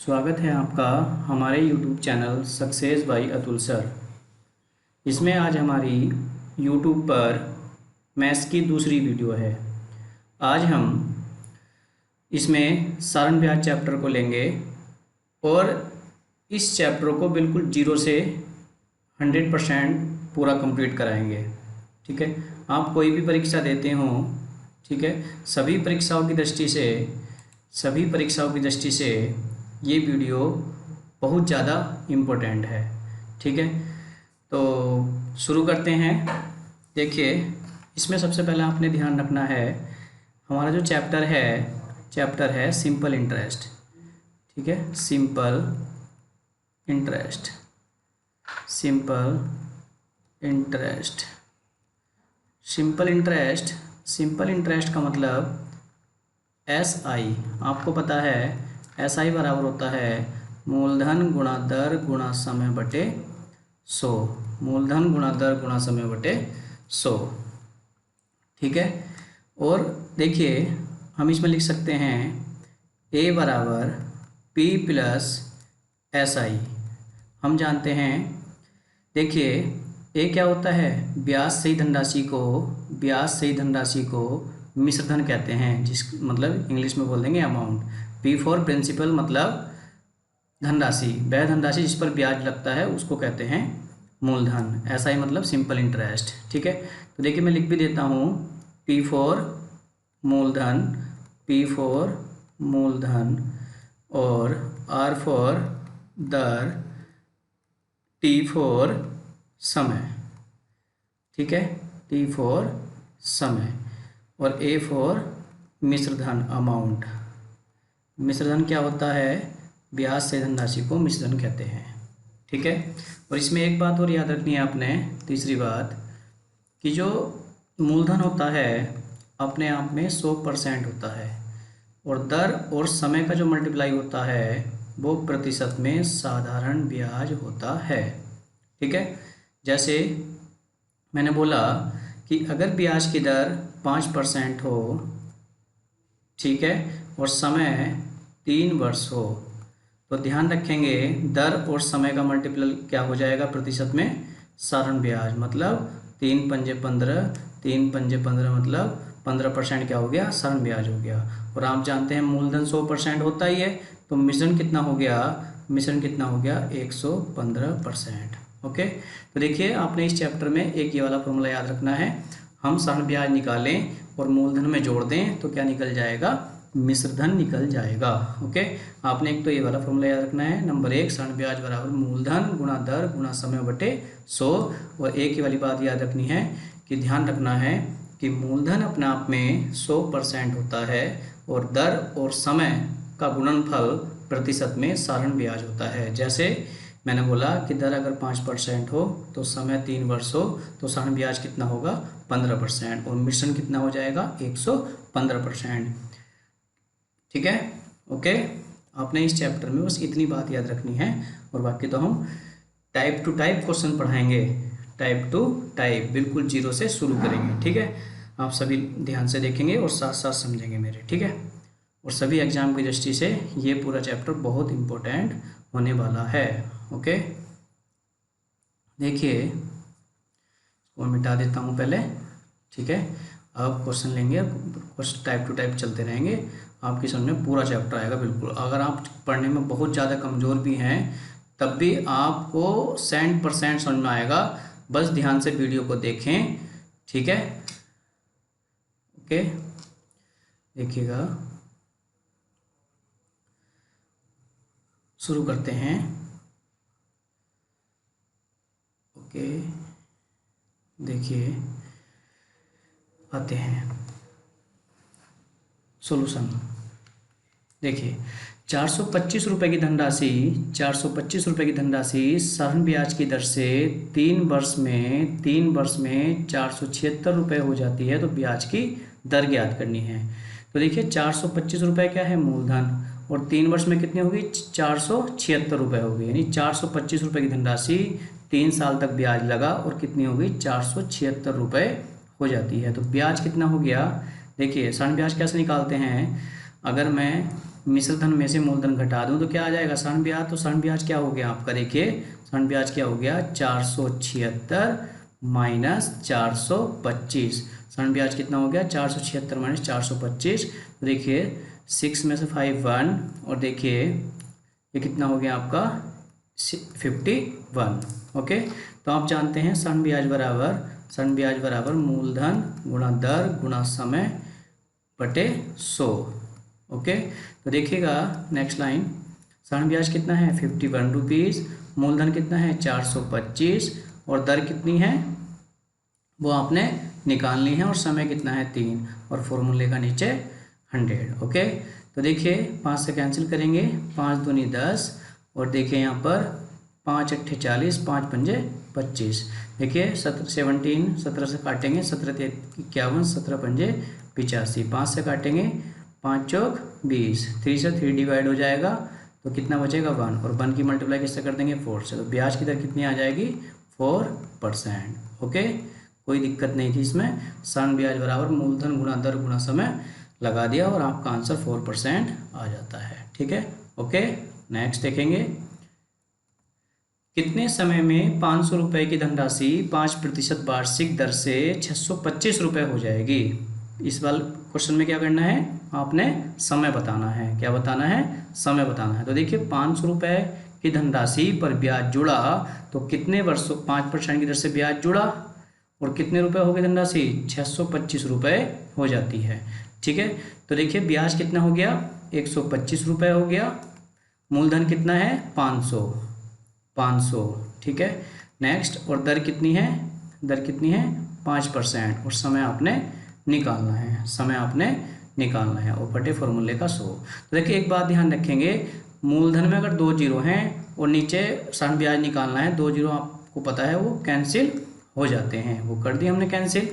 स्वागत है आपका हमारे YouTube channel success by Atul sir. इसमें आज हमारी YouTube पर मैथ्स की दूसरी वीडियो है। आज हम इसमें सारण ब्याज चैप्टर को लेंगे और इस चैप्टर को बिल्कुल 0 से 100% पूरा कंप्लीट कराएंगे। ठीक है, आप कोई भी परीक्षा देते हो, ठीक है, सभी परीक्षाओं की दृष्टि से ये वीडियो बहुत ज़्यादा इम्पोर्टेंट है। ठीक है, तो शुरू करते हैं। देखिए, इसमें सबसे पहले आपने ध्यान रखना है, हमारा जो चैप्टर है सिंपल इंटरेस्ट। ठीक है, सिंपल इंटरेस्ट का मतलब SI। आपको पता है SI बराबर होता है मूलधन गुणा दर गुणा समय बटे 100। मूलधन गुणा दर गुणा समय बटे 100। ठीक है, और देखिए हम इसमें लिख सकते हैं A बराबर P प्लस SI। हम जानते हैं, देखिए A क्या होता है, ब्याज सही धनराशि को मिश्रधन कहते हैं, जिस मतलब इंग्लिश में बोल देंगे अमाउंट। P फॉर प्रिंसिपल मतलब धनराशि, वह धनराशि जिस पर ब्याज लगता है उसको कहते हैं मूलधन। SI मतलब सिंपल इंटरेस्ट। ठीक है, तो देखिए मैं लिख भी देता हूँ, P फॉर मूलधन और R फॉर दर, T फॉर समय। ठीक है, T फॉर समय और A फॉर मिश्रधन अमाउंट। मिश्रधन क्या होता है, ब्याज से धनराशि को मिश्रधन कहते हैं। ठीक है, और इसमें एक बात और याद रखनी है आपने, तीसरी बात, कि जो मूलधन होता है अपने आप में 100% होता है और दर और समय का जो मल्टीप्लाई होता है वो प्रतिशत में साधारण ब्याज होता है। ठीक है, जैसे मैंने बोला कि अगर ब्याज की दर 5% हो, ठीक है, और समय 3 वर्ष हो, तो ध्यान रखेंगे दर और समय का मल्टीपल क्या हो जाएगा प्रतिशत में, साधारण ब्याज। मतलब 3 पंजे 15 मतलब 15% क्या हो गया, साधारण ब्याज हो गया। और आप जानते हैं मूलधन 100% होता ही है, तो मिश्रण कितना हो गया 115%। ओके, तो देखिए आपने इस चैप्टर में एक ये वाला फॉर्मूला याद रखना है, हम साधारण ब्याज निकालें और मूलधन में जोड़ दें तो क्या निकल जाएगा, मिश्रधन निकल जाएगा। ओके, आपने एक तो ये वाला फॉर्मूला याद रखना है, नंबर 1 साधारण ब्याज बराबर मूलधन गुणा दर गुणा समय बटे 100। और एक ही वाली बात याद रखनी है कि ध्यान रखना है कि मूलधन अपने आप में 100% होता है और दर और समय का गुणनफल प्रतिशत में साधारण ब्याज होता है। जैसे मैंने बोला कि दर अगर 5% हो तो समय 3 वर्ष हो तो साधारण ब्याज कितना होगा 15% और मिश्रण कितना हो जाएगा 115%। ठीक है, ओके, आपने इस चैप्टर में बस इतनी बात याद रखनी है और बाकी तो हम टाइप टू टाइप क्वेश्चन पढ़ाएंगे, टाइप टू टाइप बिल्कुल 0 से शुरू करेंगे। ठीक है, आप सभी ध्यान से देखेंगे और साथ साथ समझेंगे मेरे। ठीक है, और सभी एग्जाम की दृष्टि से ये पूरा चैप्टर बहुत इम्पोर्टेंट होने वाला है। ओके, देखिए इसको मिटा देता हूँ पहले। ठीक है, अब क्वेश्चन लेंगे, क्वेश्चन टाइप टू टाइप चलते रहेंगे, आपकी समझ में पूरा चैप्टर आएगा बिल्कुल। अगर आप पढ़ने में बहुत ज़्यादा कमज़ोर भी हैं तब भी आपको 100% समझ में आएगा, बस ध्यान से वीडियो को देखें। ठीक है, ओके, देखिएगा, शुरू करते हैं। ओके, देखिए आते हैं सॉल्यूशन। देखिए 425 रुपये की धनराशि साधारण ब्याज की दर से 3 वर्ष में 476 रुपये हो जाती है, तो ब्याज की दर ज्ञात करनी है। तो देखिए 425 रुपये क्या है, मूलधन, और 3 वर्ष में कितनी होगी 476 रुपये होगी, यानी 425 रुपये की धनराशि 3 साल तक ब्याज लगा और कितनी होगी 476 रुपये हो जाती है। तो ब्याज कितना हो गया, देखिए साधारण ब्याज कैसे निकालते हैं, अगर मैं मिश्र धन में से मूलधन घटा दूं तो क्या आ जाएगा, ऋण ब्याज। तो ऋण ब्याज क्या हो गया आपका, देखिए ऋण ब्याज क्या हो गया, 476 माइनस 425। ऋण ब्याज कितना हो गया, 476 माइनस 425। तो देखिए 6 में से 5 1, और देखिए ये कितना हो गया आपका 51। ओके, तो आप जानते हैं ऋण ब्याज बराबर मूलधन गुणा दर गुणा समय बटे 100। ओके, तो देखिएगा नेक्स्ट लाइन, ऋण ब्याज कितना है 51 रुपीज़, मूलधन कितना है 425, और दर कितनी है वो आपने निकालनी है, और समय कितना है 3, और फॉर्मूले का नीचे 100। ओके, तो देखिए 5 से कैंसिल करेंगे, 5 दूनी 10, और देखिए यहाँ पर 5 अट्ठे 40, 5 पंजे 25। देखिए 17 से काटेंगे, 17 51, 17 पंजे 85, 5 से काटेंगे, 5 चौक 20, 3 से 3 डिवाइड हो जाएगा, तो कितना बचेगा 1, और 1 की मल्टीप्लाई किससे कर देंगे 4 से, तो ब्याज की दर कितनी आ जाएगी 4%। ओके, कोई दिक्कत नहीं थी इसमें, ऋण ब्याज बराबर मूलधन गुणा दर गुणा समय लगा दिया और आपका आंसर 4% आ जाता है। ठीक है, ओके, नेक्स्ट देखेंगे, कितने समय में 500 रुपये की धनराशि 5% वार्षिक दर से 625 रुपये हो जाएगी। इस वाले क्वेश्चन में क्या करना है, आपने समय बताना है। क्या बताना है, समय बताना है। तो देखिए 500 रुपये की धनराशि पर ब्याज जुड़ा, तो कितने वर्षों 5% की दर से ब्याज जुड़ा, और कितने रुपए हो गए धनराशि 625 रुपये हो जाती है। ठीक है, तो देखिए ब्याज कितना हो गया 125 रुपये हो गया, मूलधन कितना है 500। ठीक है, नेक्स्ट, और दर कितनी है 5%, और समय आपने निकालना है, और बटे फॉर्मूले का 100। तो देखिए एक बात ध्यान रखेंगे, मूलधन में अगर 2 जीरो हैं और नीचे ऋण ब्याज निकालना है, 2 जीरो आपको पता है वो कैंसिल हो जाते हैं, वो कर दिए हमने कैंसिल।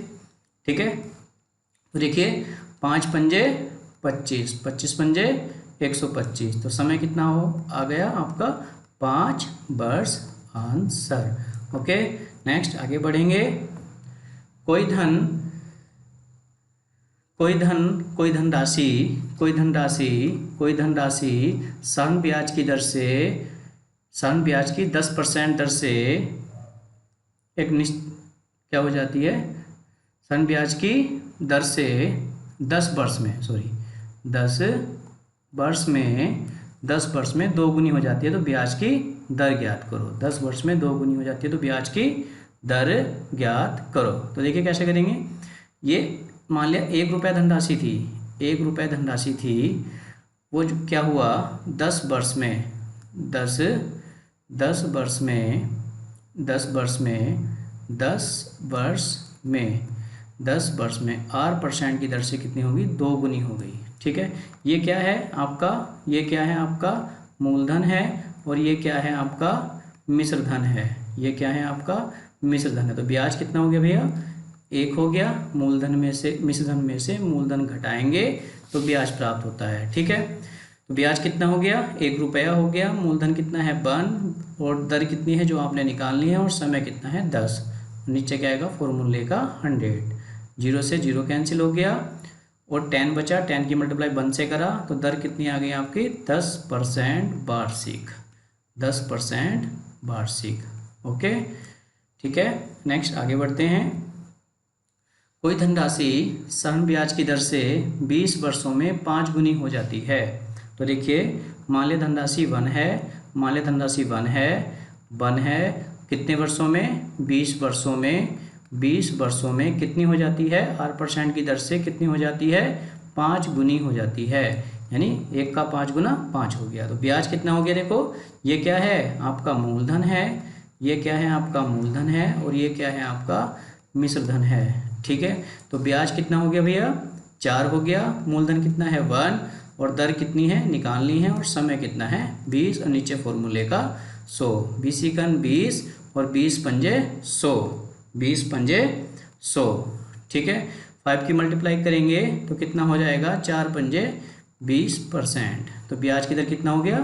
ठीक है, तो देखिए 5 पंजे 25, 25 पंजे 125, तो समय कितना आ गया आपका 5 वर्ष आंसर। ओके, नेक्स्ट आगे बढ़ेंगे, कोई धनराशि ऋण ब्याज की 10% दर से क्या हो जाती है, ऋण ब्याज की दर से 10 वर्ष में 2 गुनी हो जाती है, तो ब्याज की दर ज्ञात करो। 10 वर्ष में 2 गुनी हो जाती है, तो ब्याज की दर ज्ञात करो। तो देखिए कैसे करेंगे, ये मान लिया 1 रुपया धनराशि थी, वो जो क्या हुआ 10 वर्ष में R% की दर से कितनी होगी 2 गुनी हो गई। ठीक है, ये क्या है आपका मूलधन है, और ये क्या है आपका मिश्र धन है। तो ब्याज कितना हो गया भैया 1 हो गया, मिश्र धन में से मूलधन घटाएंगे तो ब्याज प्राप्त होता है। ठीक है, तो ब्याज कितना हो गया 1 रुपया हो गया, मूलधन कितना है 1, और दर कितनी है जो आपने निकालनी है, और समय कितना है 10, नीचे क्या आएगा फॉर्मूले का 100, 0 से 0 कैंसिल हो गया, और 10 बचा, 10 की मल्टीप्लाई 1 से करा, तो दर कितनी आ गई आपकी 10% वार्षिक। ओके, ठीक है, नेक्स्ट आगे बढ़ते हैं, कोई धनराशि ऋण ब्याज की दर से 20 वर्षों में 5 गुनी हो जाती है। तो देखिए मान ले धनराशि 1 है, कितने वर्षों में 20 वर्षों में कितनी हो जाती है R% की दर से कितनी हो जाती है 5 गुनी हो जाती है, यानी 1 का 5 गुना 5 हो गया। तो ब्याज कितना हो गया, देखो ये क्या है आपका मूलधन है, और ये क्या है आपका मिश्र धन है। ठीक है, तो ब्याज कितना हो गया भैया 4 हो गया, मूलधन कितना है 1, और दर कितनी है निकालनी है, और समय कितना है 20, और नीचे फॉर्मूले का 100, 20 × 20 और 20 पंजे 100। ठीक है, 5 की मल्टीप्लाई करेंगे तो कितना हो जाएगा 4 पंजे 20%, तो ब्याज की दर कितना हो गया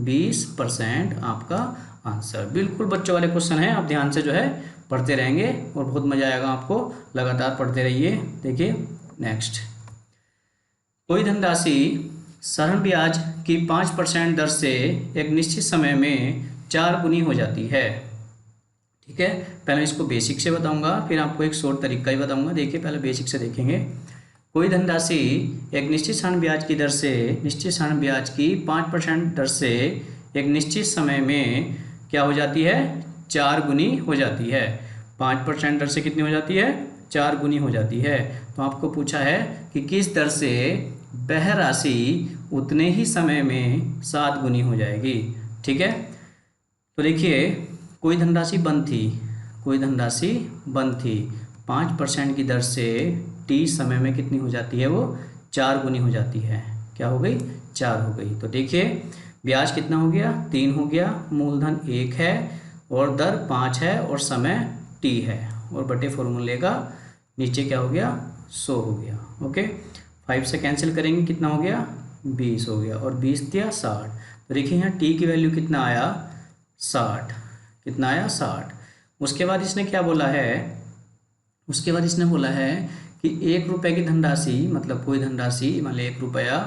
20% आपका आंसर। बिल्कुल बच्चों वाले क्वेश्चन है, आप ध्यान से जो है पढ़ते रहेंगे और बहुत मजा आएगा आपको, लगातार पढ़ते रहिए। देखिए नेक्स्ट, कोई धनराशि साधारण ब्याज की 5% दर से एक निश्चित समय में 4 गुनी हो जाती है। ठीक है, पहले इसको बेसिक से बताऊंगा, फिर आपको एक शॉर्ट तरीका ही बताऊंगा। देखिए पहले बेसिक से देखेंगे। कोई धनराशि एक निश्चित साधारण ब्याज की दर से, निश्चित साधारण ब्याज की 5% दर से एक निश्चित समय में क्या हो जाती है, 4 गुनी हो जाती है। 5% दर से कितनी हो जाती है, 4 गुनी हो जाती है। तो आपको पूछा है कि किस दर से वह राशि उतने ही समय में 7 गुनी हो जाएगी। ठीक है, तो देखिए कोई धनराशि बंद थी, कोई धनराशि बंद थी, 5% की दर से टी समय में कितनी हो जाती है, वो 4 गुनी हो जाती है। क्या हो गई, 4 हो गई। तो देखिए ब्याज कितना हो गया, 3 हो गया, मूलधन 1 है और दर 5 है और समय टी है, और बटे फॉर्मूले का नीचे क्या हो गया, 100 हो गया। ओके, 5 से कैंसिल करेंगे, कितना हो गया, 20 हो गया, और 20 दिया 60। तो देखिए यहाँ टी की वैल्यू कितना आया, 60। कितना आया, 60। उसके बाद इसने क्या बोला है, उसके बाद इसने बोला है कि 1 रुपये की धनराशि, मतलब कोई धनराशि मान ली 1 रुपया,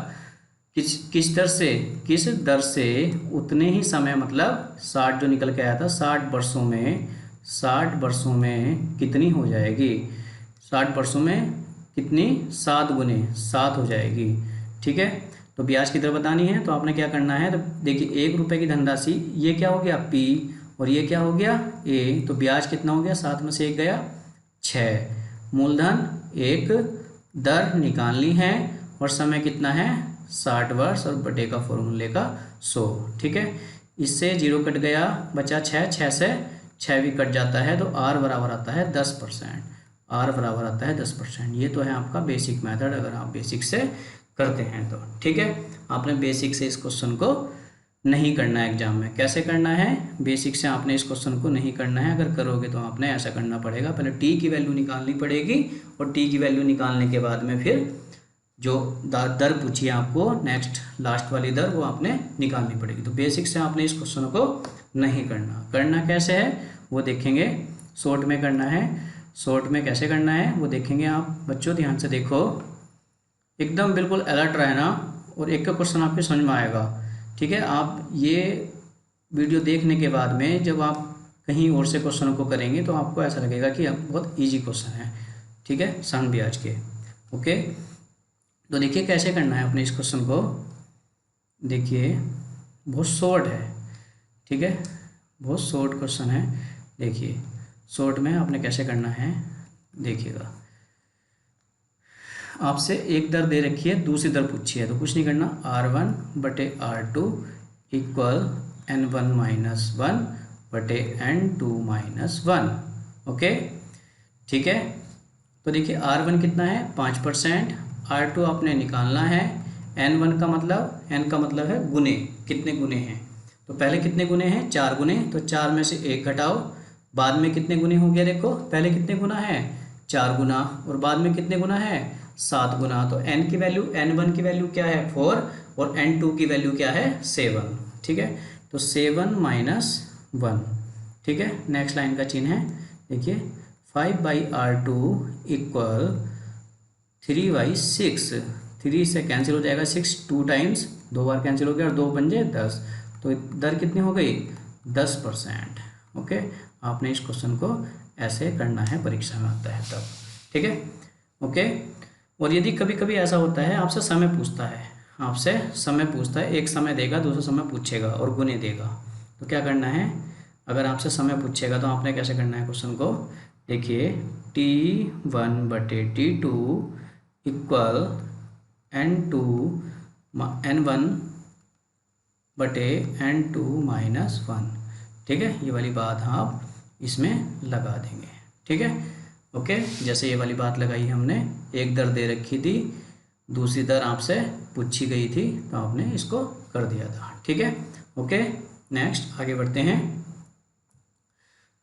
किस दर से, किस दर से उतने ही समय, मतलब 60 जो निकल के आया था, 60 वर्षों में, 60 वर्षों में कितनी हो जाएगी, 60 वर्षों में कितनी, 7 गुने 7 हो जाएगी। ठीक है, तो ब्याज की दर बतानी है, तो आपने क्या करना है, तो देखिए 1 रुपये की धनराशि, ये क्या हो गया पी, और ये क्या हो गया ए, तो ब्याज कितना हो गया, 7 में से 1 गया 6, मूलधन 1, दर निकालनी है, और समय कितना है, 60 वर्ष, और बटे का फॉर्मूले का 100। ठीक है, इससे 0 कट गया, बचा 6, 6 से 6 भी कट जाता है, तो आर बराबर आता है 10%, आर बराबर आता है 10%। ये तो है आपका बेसिक मेथड, अगर आप बेसिक से करते हैं तो। ठीक है, आपने बेसिक से इस क्वेश्चन को नहीं करना है एग्जाम में। कैसे करना है, बेसिक से आपने इस क्वेश्चन को नहीं करना है। अगर करोगे तो आपने ऐसा करना पड़ेगा, पहले टी की वैल्यू निकालनी पड़ेगी, और टी की वैल्यू निकालने के बाद में फिर जो दर पूछी है आपको, नेक्स्ट लास्ट वाली दर, वो आपने निकालनी पड़ेगी। तो बेसिक से आपने इस क्वेश्चन को नहीं करना। करना कैसे है वो देखेंगे, शॉर्ट में करना है। शॉर्ट में कैसे करना है वो देखेंगे आप बच्चों, ध्यान से देखो, एकदम बिल्कुल अलर्ट रहना, और एक का क्वेश्चन आपके समझ में आएगा। ठीक है, आप ये वीडियो देखने के बाद में जब आप कहीं और से क्वेश्चनों को करेंगे तो आपको ऐसा लगेगा कि अब बहुत इजी क्वेश्चन है। ठीक है, साधारण ब्याज के। ओके, तो देखिए कैसे करना है अपने इस क्वेश्चन को, देखिए बहुत शॉर्ट है। ठीक है, बहुत शॉर्ट क्वेश्चन है। देखिए शॉर्ट में आपने कैसे करना है, देखिएगा, आपसे एक दर दे रखी है, दूसरी दर पूछी है, तो कुछ नहीं करना, R1 बटे R2 इक्वल N1 माइनस 1 बटे N2 माइनस 1। ओके, ठीक है, तो देखिए R1 कितना है, 5%, R2 आपने निकालना है, N1 का मतलब, N का मतलब है गुने, कितने गुने हैं, तो पहले कितने गुने हैं, 4 गुने, तो 4 में से 1 घटाओ, बाद में कितने गुने हो गया, देखो पहले कितने गुना है, 4 गुना, और बाद में कितने गुना है, 7 गुना। तो n की वैल्यू, N1 की वैल्यू क्या है 4, और N2 की वैल्यू क्या है 7। ठीक है, तो 7 माइनस 1। ठीक है, नेक्स्ट लाइन का चिन्ह है, देखिए 5/R2 इक्वल 3/6, 3 से कैंसिल हो जाएगा, 6 2 टाइम्स, 2 बार कैंसिल हो गया, और 2 पंजे 10, तो दर कितनी हो गई, 10%। ओके, आपने इस क्वेश्चन को ऐसे करना है, परीक्षा में आता है तब। ठीक है, ओके, और यदि कभी कभी ऐसा होता है, आपसे समय पूछता है, आपसे समय पूछता है, एक समय देगा, दूसरा समय पूछेगा और गुने देगा, तो क्या करना है, अगर आपसे समय पूछेगा तो आपने कैसे करना है क्वेश्चन को, देखिए T1 बटे T2 इक्वल N1 बटे N2 माइनस 1। ठीक है, ये वाली बात आप इसमें लगा देंगे। ठीक है, ओके, जैसे ये वाली बात लगाई हमने, एक दर दे रखी थी, दूसरी दर आपसे पूछी गई थी, तो आपने इसको कर दिया था। ठीक है, ओके, नेक्स्ट आगे बढ़ते हैं।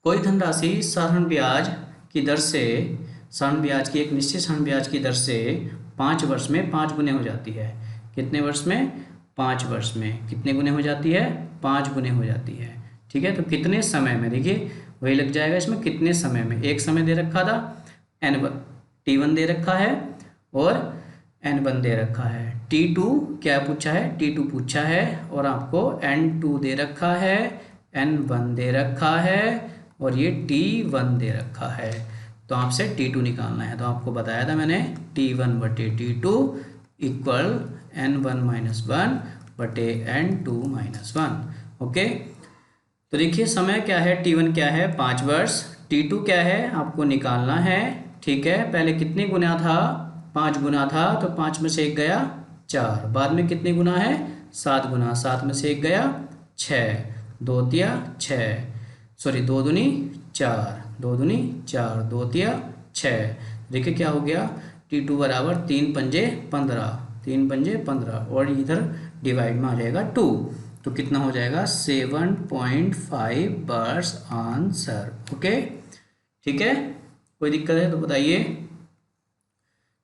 कोई धनराशि साधारण ब्याज की दर से, साधारण ब्याज की, एक निश्चित साधारण ब्याज की दर से 5 वर्ष में 5 गुने हो जाती है। कितने वर्ष में, 5 वर्ष में कितने गुने हो जाती है, 5 गुने हो जाती है। ठीक है, तो कितने समय में, देखिए वही लग जाएगा इसमें, कितने समय में, एक समय दे रखा था N1, T1 दे रखा है और N1 दे रखा है। T2 क्या पूछा है, T2 पूछा है और आपको N2 दे रखा है, N1 दे रखा है और ये T1 दे रखा है। तो आपसे T2 निकालना है। तो आपको बताया था मैंने T1 बटे T2 इक्वल N1 माइनस 1 बटे N2 माइनस 1। ओके, तो देखिए समय क्या है, T1 क्या है 5 वर्ष, T2 क्या है आपको निकालना है। ठीक है, पहले कितने गुना था, 5 गुना था, तो 5 में से 1 गया 4, बाद में कितने गुना है 7 गुना, 7 में से 1 गया 6, 2 तिया 6, सॉरी 2 दूनी 4, 2 दूनी 4, 2 तिया 6। देखिए क्या हो गया, T2 बराबर 3 पंजे 15, 3 पंजे 15 और इधर डिवाइड में आ जाएगा 2, तो कितना हो जाएगा 7.5 बर्स आंसर। ओके, ठीक है, कोई दिक्कत है तो बताइए।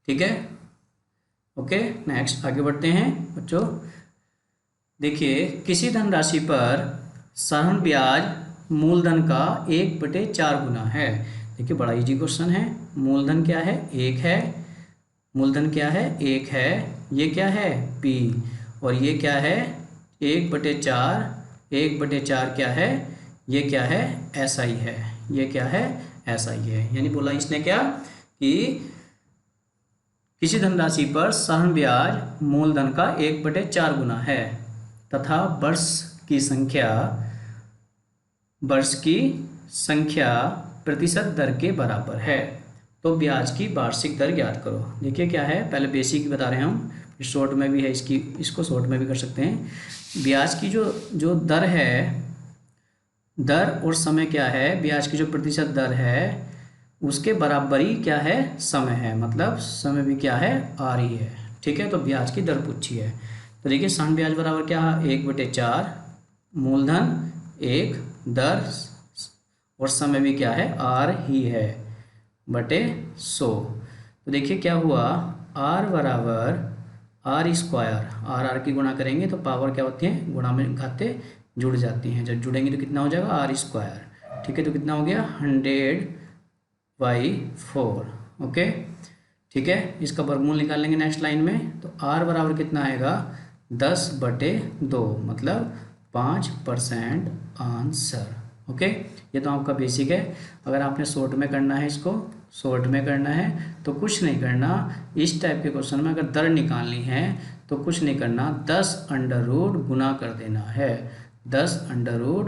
ठीक है, ओके, नेक्स्ट आगे बढ़ते हैं बच्चों। देखिए किसी धनराशि पर साधारण ब्याज मूलधन का 1/4 गुना है। देखिए बड़ा इजी क्वेश्चन है। मूलधन क्या है 1 है, मूलधन क्या है 1 है, ये क्या है P और ये क्या है 1/4, 1/4 क्या है, ये क्या है SI है, ये क्या है SI है। यानी बोला इसने क्या कि किसी धनराशि पर साधारण ब्याज मूलधन का 1/4 गुना है तथा वर्ष की संख्या प्रतिशत दर के बराबर है, तो ब्याज की वार्षिक दर ज्ञात करो। देखिए क्या है, पहले बेसिक बता रहे हैं हम, शॉर्ट में भी है इसको शॉर्ट में भी कर सकते हैं। ब्याज की जो दर है, दर और समय क्या है, ब्याज की जो प्रतिशत दर है उसके बराबर ही क्या है समय है, मतलब समय भी क्या है आ रही है। ठीक है, तो ब्याज की दर पूछी है। तो देखिए साधारण ब्याज बराबर क्या है 1/4, मूलधन 1, दर और समय भी क्या है आर ही है बटे 100। तो देखिए क्या हुआ, आर बराबर आर स्क्वायर, आर की गुणा करेंगे तो पावर क्या होती है गुणा में खाते जुड़ जाती हैं, जब जुड़ेंगे तो कितना हो जाएगा आर स्क्वायर। ठीक है, तो कितना हो गया 100/4। ओके, ठीक है, इसका वर्गमूल निकाल लेंगे नेक्स्ट लाइन में, तो आर बराबर कितना आएगा 10/2, मतलब 5% आंसर। ओके, ये तो आपका बेसिक है। अगर आपने शॉर्ट में करना है, इसको शॉर्ट में करना है तो कुछ नहीं करना, इस टाइप के क्वेश्चन में अगर दर निकालनी है तो कुछ नहीं करना, 10 गुना कर देना है, 10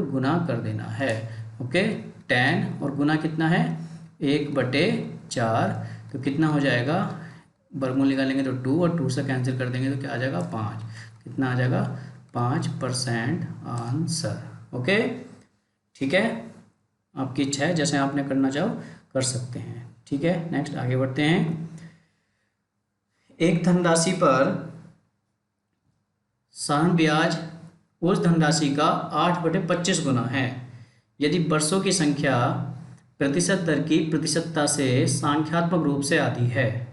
गुना कर देना है। ओके, 10 और गुना कितना है 1/4, तो कितना हो जाएगा, वर्गमूल निकालेंगे तो 2 और 2 से कैंसिल कर देंगे तो क्या आ जाएगा 5, कितना आ जाएगा 5% आंसर। ओके, ठीक है, आपकी इच्छा है, जैसे आपने करना चाहो कर सकते हैं। ठीक है, नेक्स्ट आगे बढ़ते हैं। एक धनराशि पर साधारण ब्याज उस धनराशि का 8/25 गुना है यदि वर्षों की संख्या प्रतिशत दर की प्रतिशतता से संख्यात्मक रूप से आती है।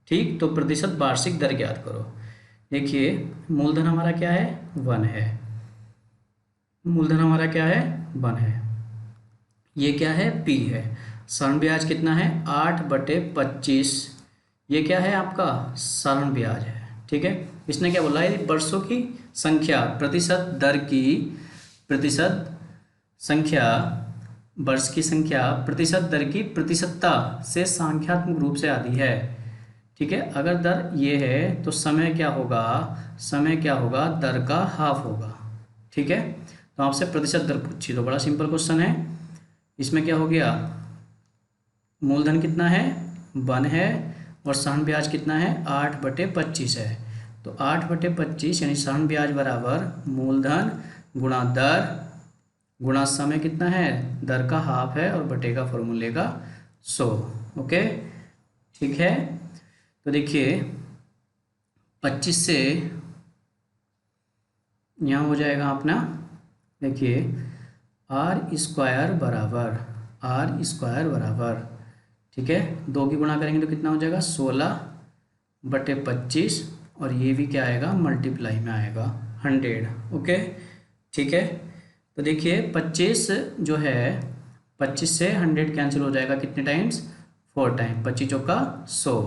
ठीक, तो प्रतिशत वार्षिक दर ज्ञात करो। देखिए मूलधन हमारा क्या है 1 है, मूलधन हमारा क्या है 1 है, ये क्या है P है, साधारण ब्याज कितना है 8/25, ये क्या है आपका साधारण ब्याज है। ठीक है, इसने क्या बोला है वर्षों की संख्या प्रतिशत दर की प्रतिशत संख्या, वर्ष की संख्या प्रतिशत दर की प्रतिशतता से संख्यात्मक रूप से आती है। ठीक है, अगर दर ये है तो समय क्या होगा, समय क्या होगा दर का हाफ होगा। ठीक है, तो आपसे प्रतिशत दर पूछी, तो बड़ा सिंपल क्वेश्चन है। इसमें क्या हो गया, मूलधन कितना है 1 है और साधारण ब्याज कितना है 8/25 है, तो 8/25 यानी साधारण ब्याज बराबर मूलधन गुणा दर गुणा समय कितना है, दर का हाफ है और बटे का फॉर्मूले का 100। ओके, ठीक है, तो देखिए 25 से यहाँ हो जाएगा अपना, देखिए आर स्क्वायर बराबर, ठीक है 2 की गुणा करेंगे तो कितना हो जाएगा 16/25 और ये भी क्या आएगा मल्टीप्लाई में आएगा 100। ओके, ठीक है, तो देखिए 25 जो है 25 से 100 कैंसिल हो जाएगा कितने टाइम्स 4 टाइम, 25 चौका 100,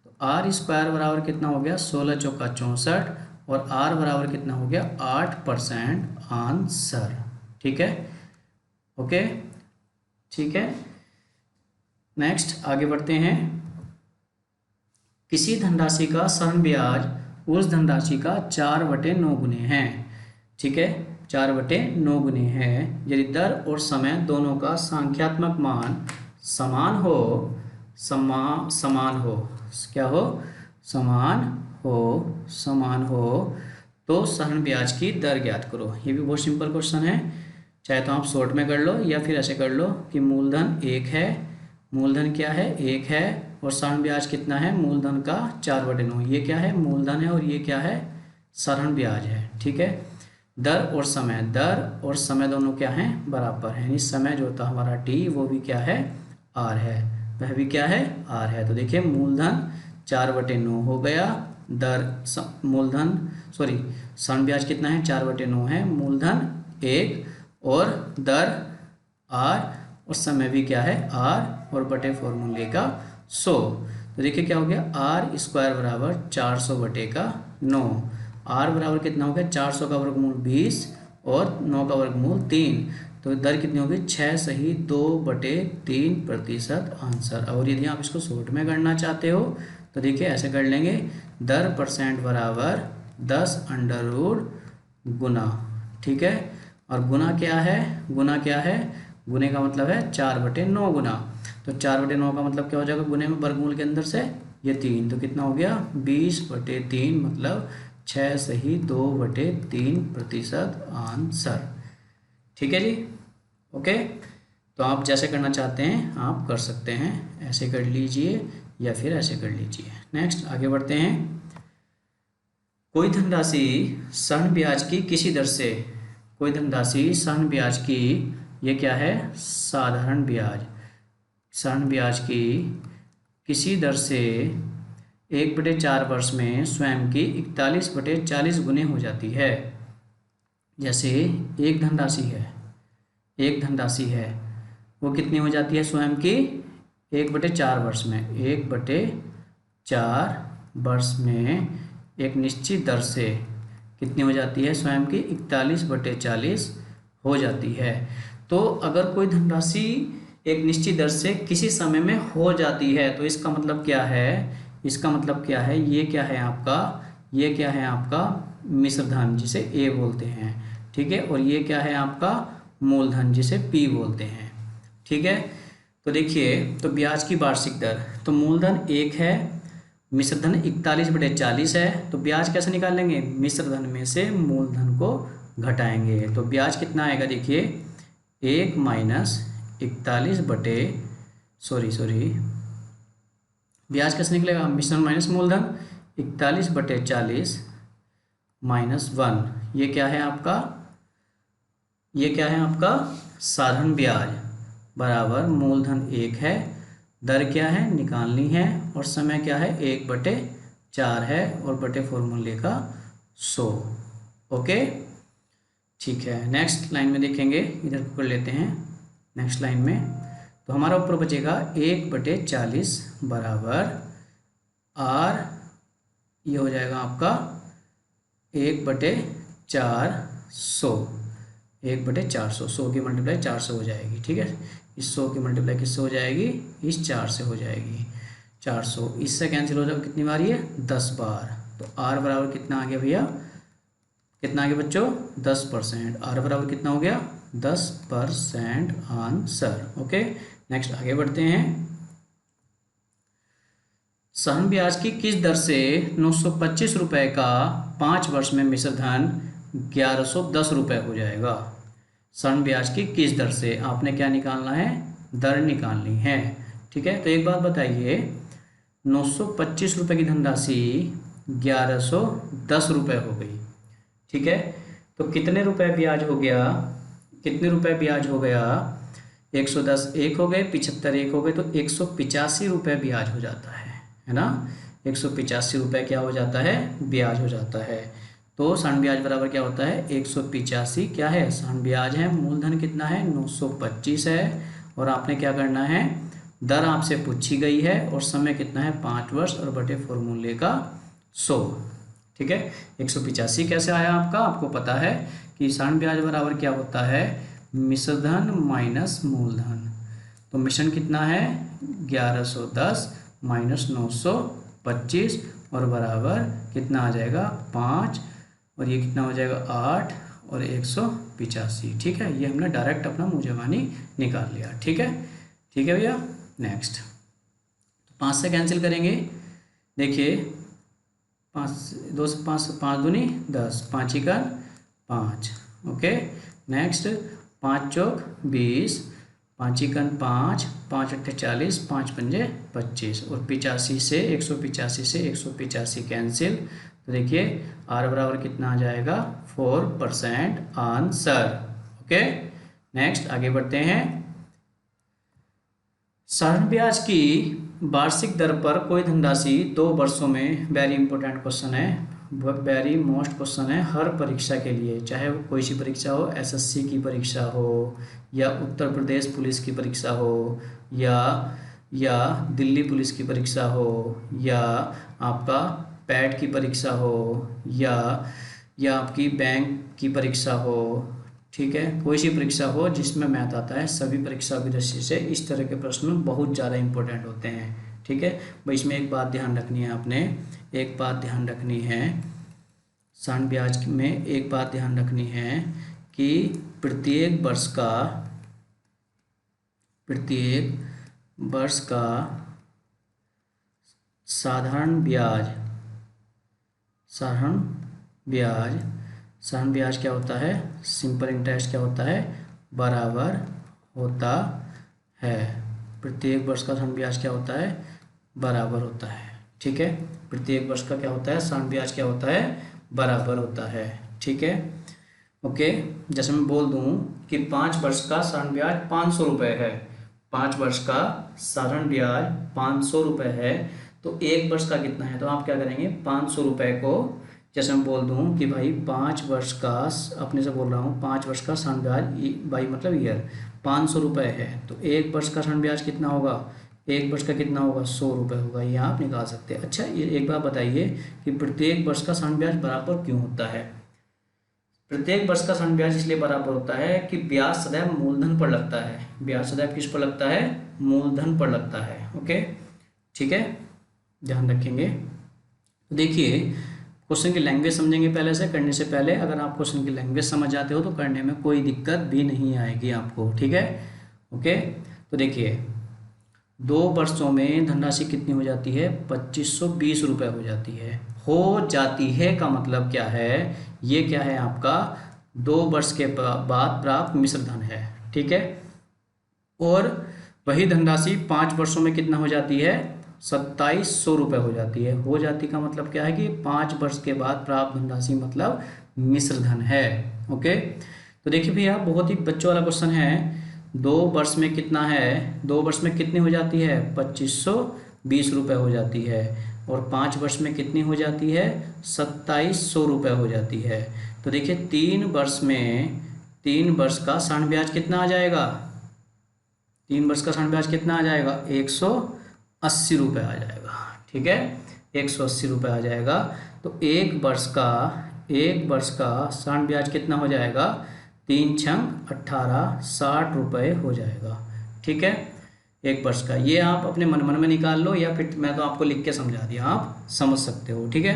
तो आर स्क्वायर बराबर कितना हो गया 16 चौका 64 और आर बराबर कितना हो गया 8% आंसर। ठीक है, ओके, ठीक है। नेक्स्ट आगे बढ़ते हैं। किसी धनराशि का सरण ब्याज उस धनराशि का 4/9 गुने है। ठीक है, 4/9 गुने है यदि दर और समय दोनों का संख्यात्मक मान समान हो, समान हो, क्या हो, समान हो तो सरण ब्याज की दर ज्ञात करो। ये भी बहुत सिंपल क्वेश्चन है, चाहे तो आप शॉर्ट में कर लो या फिर ऐसे कर लो कि मूलधन 1 है, मूलधन क्या है 1 है और सरण ब्याज कितना है मूलधन का 4/9, ये क्या है मूलधन है और ये क्या है सरण ब्याज है। ठीक है, दर और समय दोनों क्या हैं बराबर हैं, यानी समय जो होता है हमारा t वो भी क्या है r है, वह भी क्या है r है। तो देखिए मूलधन 4/9 हो गया, सरण ब्याज कितना है 4/9 है, मूलधन 1 और दर r और समय भी क्या है r और बटे फॉर्मूले का 100। तो देखिए क्या हो गया आर स्क्वायर बराबर 400/9, आर बराबर कितना हो गया 400 का वर्गमूल 20 और 9 का वर्गमूल 3, तो दर कितनी होगी 6 सही 2/3% आंसर। और यदि आप इसको शॉर्ट में करना चाहते हो तो देखिए ऐसे कर लेंगे, दर परसेंट बराबर 10 गुना। ठीक है, और गुना क्या है, गुने का मतलब है 4/9 गुना, तो 4/9 का मतलब क्या हो जाएगा गुने में वर्गमूल के अंदर से ये 3, तो कितना हो गया 20/3 मतलब 6 सही 2/3% आंसर। ठीक है जी, ओके। तो आप जैसे करना चाहते हैं आप कर सकते हैं, ऐसे कर लीजिए या फिर ऐसे कर लीजिए। नेक्स्ट आगे बढ़ते हैं। कोई धनराशि सरण ब्याज की किसी दर से, कोई धनराशि सरण ब्याज की, ये क्या है साधारण ब्याज, सरण ब्याज की किसी दर से 1/4 वर्ष में स्वयं की 41/40 गुने हो जाती है। जैसे एक धनराशि है वो कितनी हो जाती है स्वयं की 1/4 वर्ष में, 1/4 वर्ष में एक निश्चित दर से कितनी हो जाती है स्वयं की 41/40 हो जाती है। तो अगर कोई धनराशि एक निश्चित दर से किसी समय में हो जाती है तो इसका मतलब क्या है, इसका मतलब क्या है, ये क्या है आपका, ये क्या है आपका मिश्र धन जिसे ए बोलते हैं। ठीक है, और ये क्या है आपका मूलधन जिसे पी बोलते हैं। ठीक है, तो देखिए तो ब्याज की वार्षिक दर, तो मूलधन 1 है, मिश्र धन 41/40 है, तो ब्याज कैसे निकाल लेंगे, मिश्र धन में से मूलधन को घटाएंगे, तो ब्याज कितना आएगा देखिए 1 माइनस 41 ब्याज कैसे निकलेगा मिश्रण माइनस मूलधन 41/40 -1, ये क्या है आपका, ये क्या है आपका साधारण ब्याज बराबर मूलधन 1 है, दर क्या है निकालनी है और समय क्या है 1/4 है और बटे फॉर्मूले का 100। ओके, ठीक है। नेक्स्ट लाइन में देखेंगे, इधर कर लेते हैं नेक्स्ट लाइन में, तो हमारा ऊपर बचेगा 1/40 बराबर आर, ये हो जाएगा आपका 1/400, 1/400, 100 की मल्टीप्लाई 4 से हो जाएगी। ठीक है, इस 100 की मल्टीप्लाई किससे हो जाएगी, इस 4 से हो जाएगी, 400 इससे कैंसिल हो जाएगा, कितनी बार ये 10 बार, तो आर बराबर कितना आ गया भैया, कितना आ गया बच्चों 10%, आर बराबर कितना हो गया 10% आंसर। ओके, नेक्स्ट आगे बढ़ते हैं। सहन ब्याज की किस दर से 925 रुपये का 5 वर्ष में मिश्र धन 1110 रुपये हो जाएगा। सहन ब्याज की किस दर से, आपने क्या निकालना है, दर निकालनी है। ठीक है, तो एक बात बताइए 925 रुपये की धनराशि 1110 रुपये हो गई। ठीक है, तो कितने रुपए ब्याज हो गया, कितने रुपए ब्याज हो गया, 110 एक हो गए, 75 एक हो गए, तो 185 रुपये ब्याज हो जाता है ना, 185 रुपये क्या हो जाता है ब्याज हो जाता है। तो ऋण ब्याज बराबर क्या होता है 185 क्या है ऋण ब्याज है, मूलधन कितना है 925 है और आपने क्या करना है दर आपसे पूछी गई है और समय कितना है 5 वर्ष और बटे फॉर्मूले का 100। ठीक है, 185 कैसे आया आपका, आपको पता है कि साधारण ब्याज बराबर क्या होता है, मिश्रधन माइनस मूलधन। तो मिश्रण कितना है 1110 माइनस 925 और बराबर कितना आ जाएगा 5 और ये कितना हो जाएगा 8 और 185। ठीक है, ये हमने डायरेक्ट अपना मुंह निकाल लिया। ठीक है भैया। नेक्स्ट, तो 5 से कैंसिल करेंगे, देखिए 5 2 से 5 5 दूनी 10, 5 इका 5। ओके, नेक्स्ट 5 चौक 20, 5 इकन 5, 5 अट्ठे 40, 5 पंजे 25 और 85 से 185 कैंसिल। तो देखिए आर बराबर कितना आ जाएगा 4% आंसर। ओके, नेक्स्ट आगे बढ़ते हैं। साधारण ब्याज की वार्षिक दर पर कोई धनराशि 2 वर्षों में, वेरी इंपॉर्टेंट क्वेश्चन है, वेरी मोस्ट क्वेश्चन है हर परीक्षा के लिए, चाहे वो कोई सी परीक्षा हो, एसएससी की परीक्षा हो या उत्तर प्रदेश पुलिस की परीक्षा हो या दिल्ली पुलिस की परीक्षा हो या आपका पैट की परीक्षा हो या आपकी बैंक की परीक्षा हो। ठीक है, कोई सी परीक्षा हो जिसमें मैथ आता है, सभी परीक्षा की दृष्टि से इस तरह के प्रश्न बहुत ज़्यादा इंपॉर्टेंट होते हैं। ठीक है भाई, इसमें एक बात ध्यान रखनी है आपने, एक बात ध्यान रखनी है साधारण ब्याज में, एक बात ध्यान रखनी है कि प्रत्येक वर्ष का साधारण ब्याज क्या होता है, सिंपल इंटरेस्ट क्या होता है, बराबर होता है। प्रत्येक वर्ष का साधारण ब्याज क्या होता है, बराबर होता है। ठीक है, प्रत्येक वर्ष का क्या होता है, साधारण ब्याज क्या होता है, बराबर होता है। ठीक है, ओके, जैसे मैं बोल दूं कि 5 वर्ष का साधारण ब्याज 500 रुपये है, 5 वर्ष का साधारण ब्याज 500 रुपये है, तो 1 वर्ष का कितना है, तो आप क्या करेंगे 500 रुपये को, जैसे मैं बोल दूं कि भाई 5 वर्ष का, अपने से बोल रहा हूँ 5 वर्ष का साधारण ब्याज बाई मतलब ईयर 500 रुपये है, तो 1 वर्ष का साधारण ब्याज कितना होगा, 1 वर्ष का कितना होगा 100 रुपये होगा, ये आप निकाल सकते हैं। अच्छा, ये एक बात बताइए कि प्रत्येक वर्ष का साधारण ब्याज बराबर क्यों होता है। प्रत्येक वर्ष का साधारण ब्याज इसलिए बराबर होता है कि ब्याज सदैव मूलधन पर लगता है, ब्याज सदैव किस पर लगता है, मूलधन पर लगता है। ओके, ठीक है, ध्यान रखेंगे। तो देखिए क्वेश्चन की लैंग्वेज समझेंगे पहले से, करने से पहले अगर आप क्वेश्चन की लैंग्वेज समझ जाते हो तो करने में कोई दिक्कत भी नहीं आएगी आपको। ठीक है, ओके, तो देखिए 2 वर्षों में धनराशि कितनी हो जाती है, 2520 रुपये हो जाती है। हो जाती है का मतलब क्या है, ये क्या है आपका 2 वर्ष के बाद प्राप्त मिश्र धन है। ठीक है, और वही धनराशि 5 वर्षों में कितना हो जाती है, 2700 रुपये हो जाती है। हो जाती का मतलब क्या है कि 5 वर्ष के बाद प्राप्त धनराशि मतलब मिश्र धन है। ओके, तो देखिए भैया बहुत ही बच्चों वाला क्वेश्चन है, 2 वर्ष में कितना है, 2 वर्ष में कितनी हो जाती है 2520 रुपये हो जाती है, और 5 वर्ष में कितनी हो जाती है 2700 रुपये हो जाती है। तो देखिए 3 वर्ष का साधारण ब्याज कितना आ जाएगा, 3 वर्ष का साधारण ब्याज कितना आ जाएगा 180 रुपये आ जाएगा। ठीक है, 180 रुपये आ जाएगा। तो 1 वर्ष का साधारण ब्याज कितना हो जाएगा, 3 छंग 18, 60 रुपये हो जाएगा। ठीक है, 1 वर्ष का, ये आप अपने मन में निकाल लो या फिर मैं तो आपको लिख के समझा दिया, आप समझ सकते हो। ठीक है,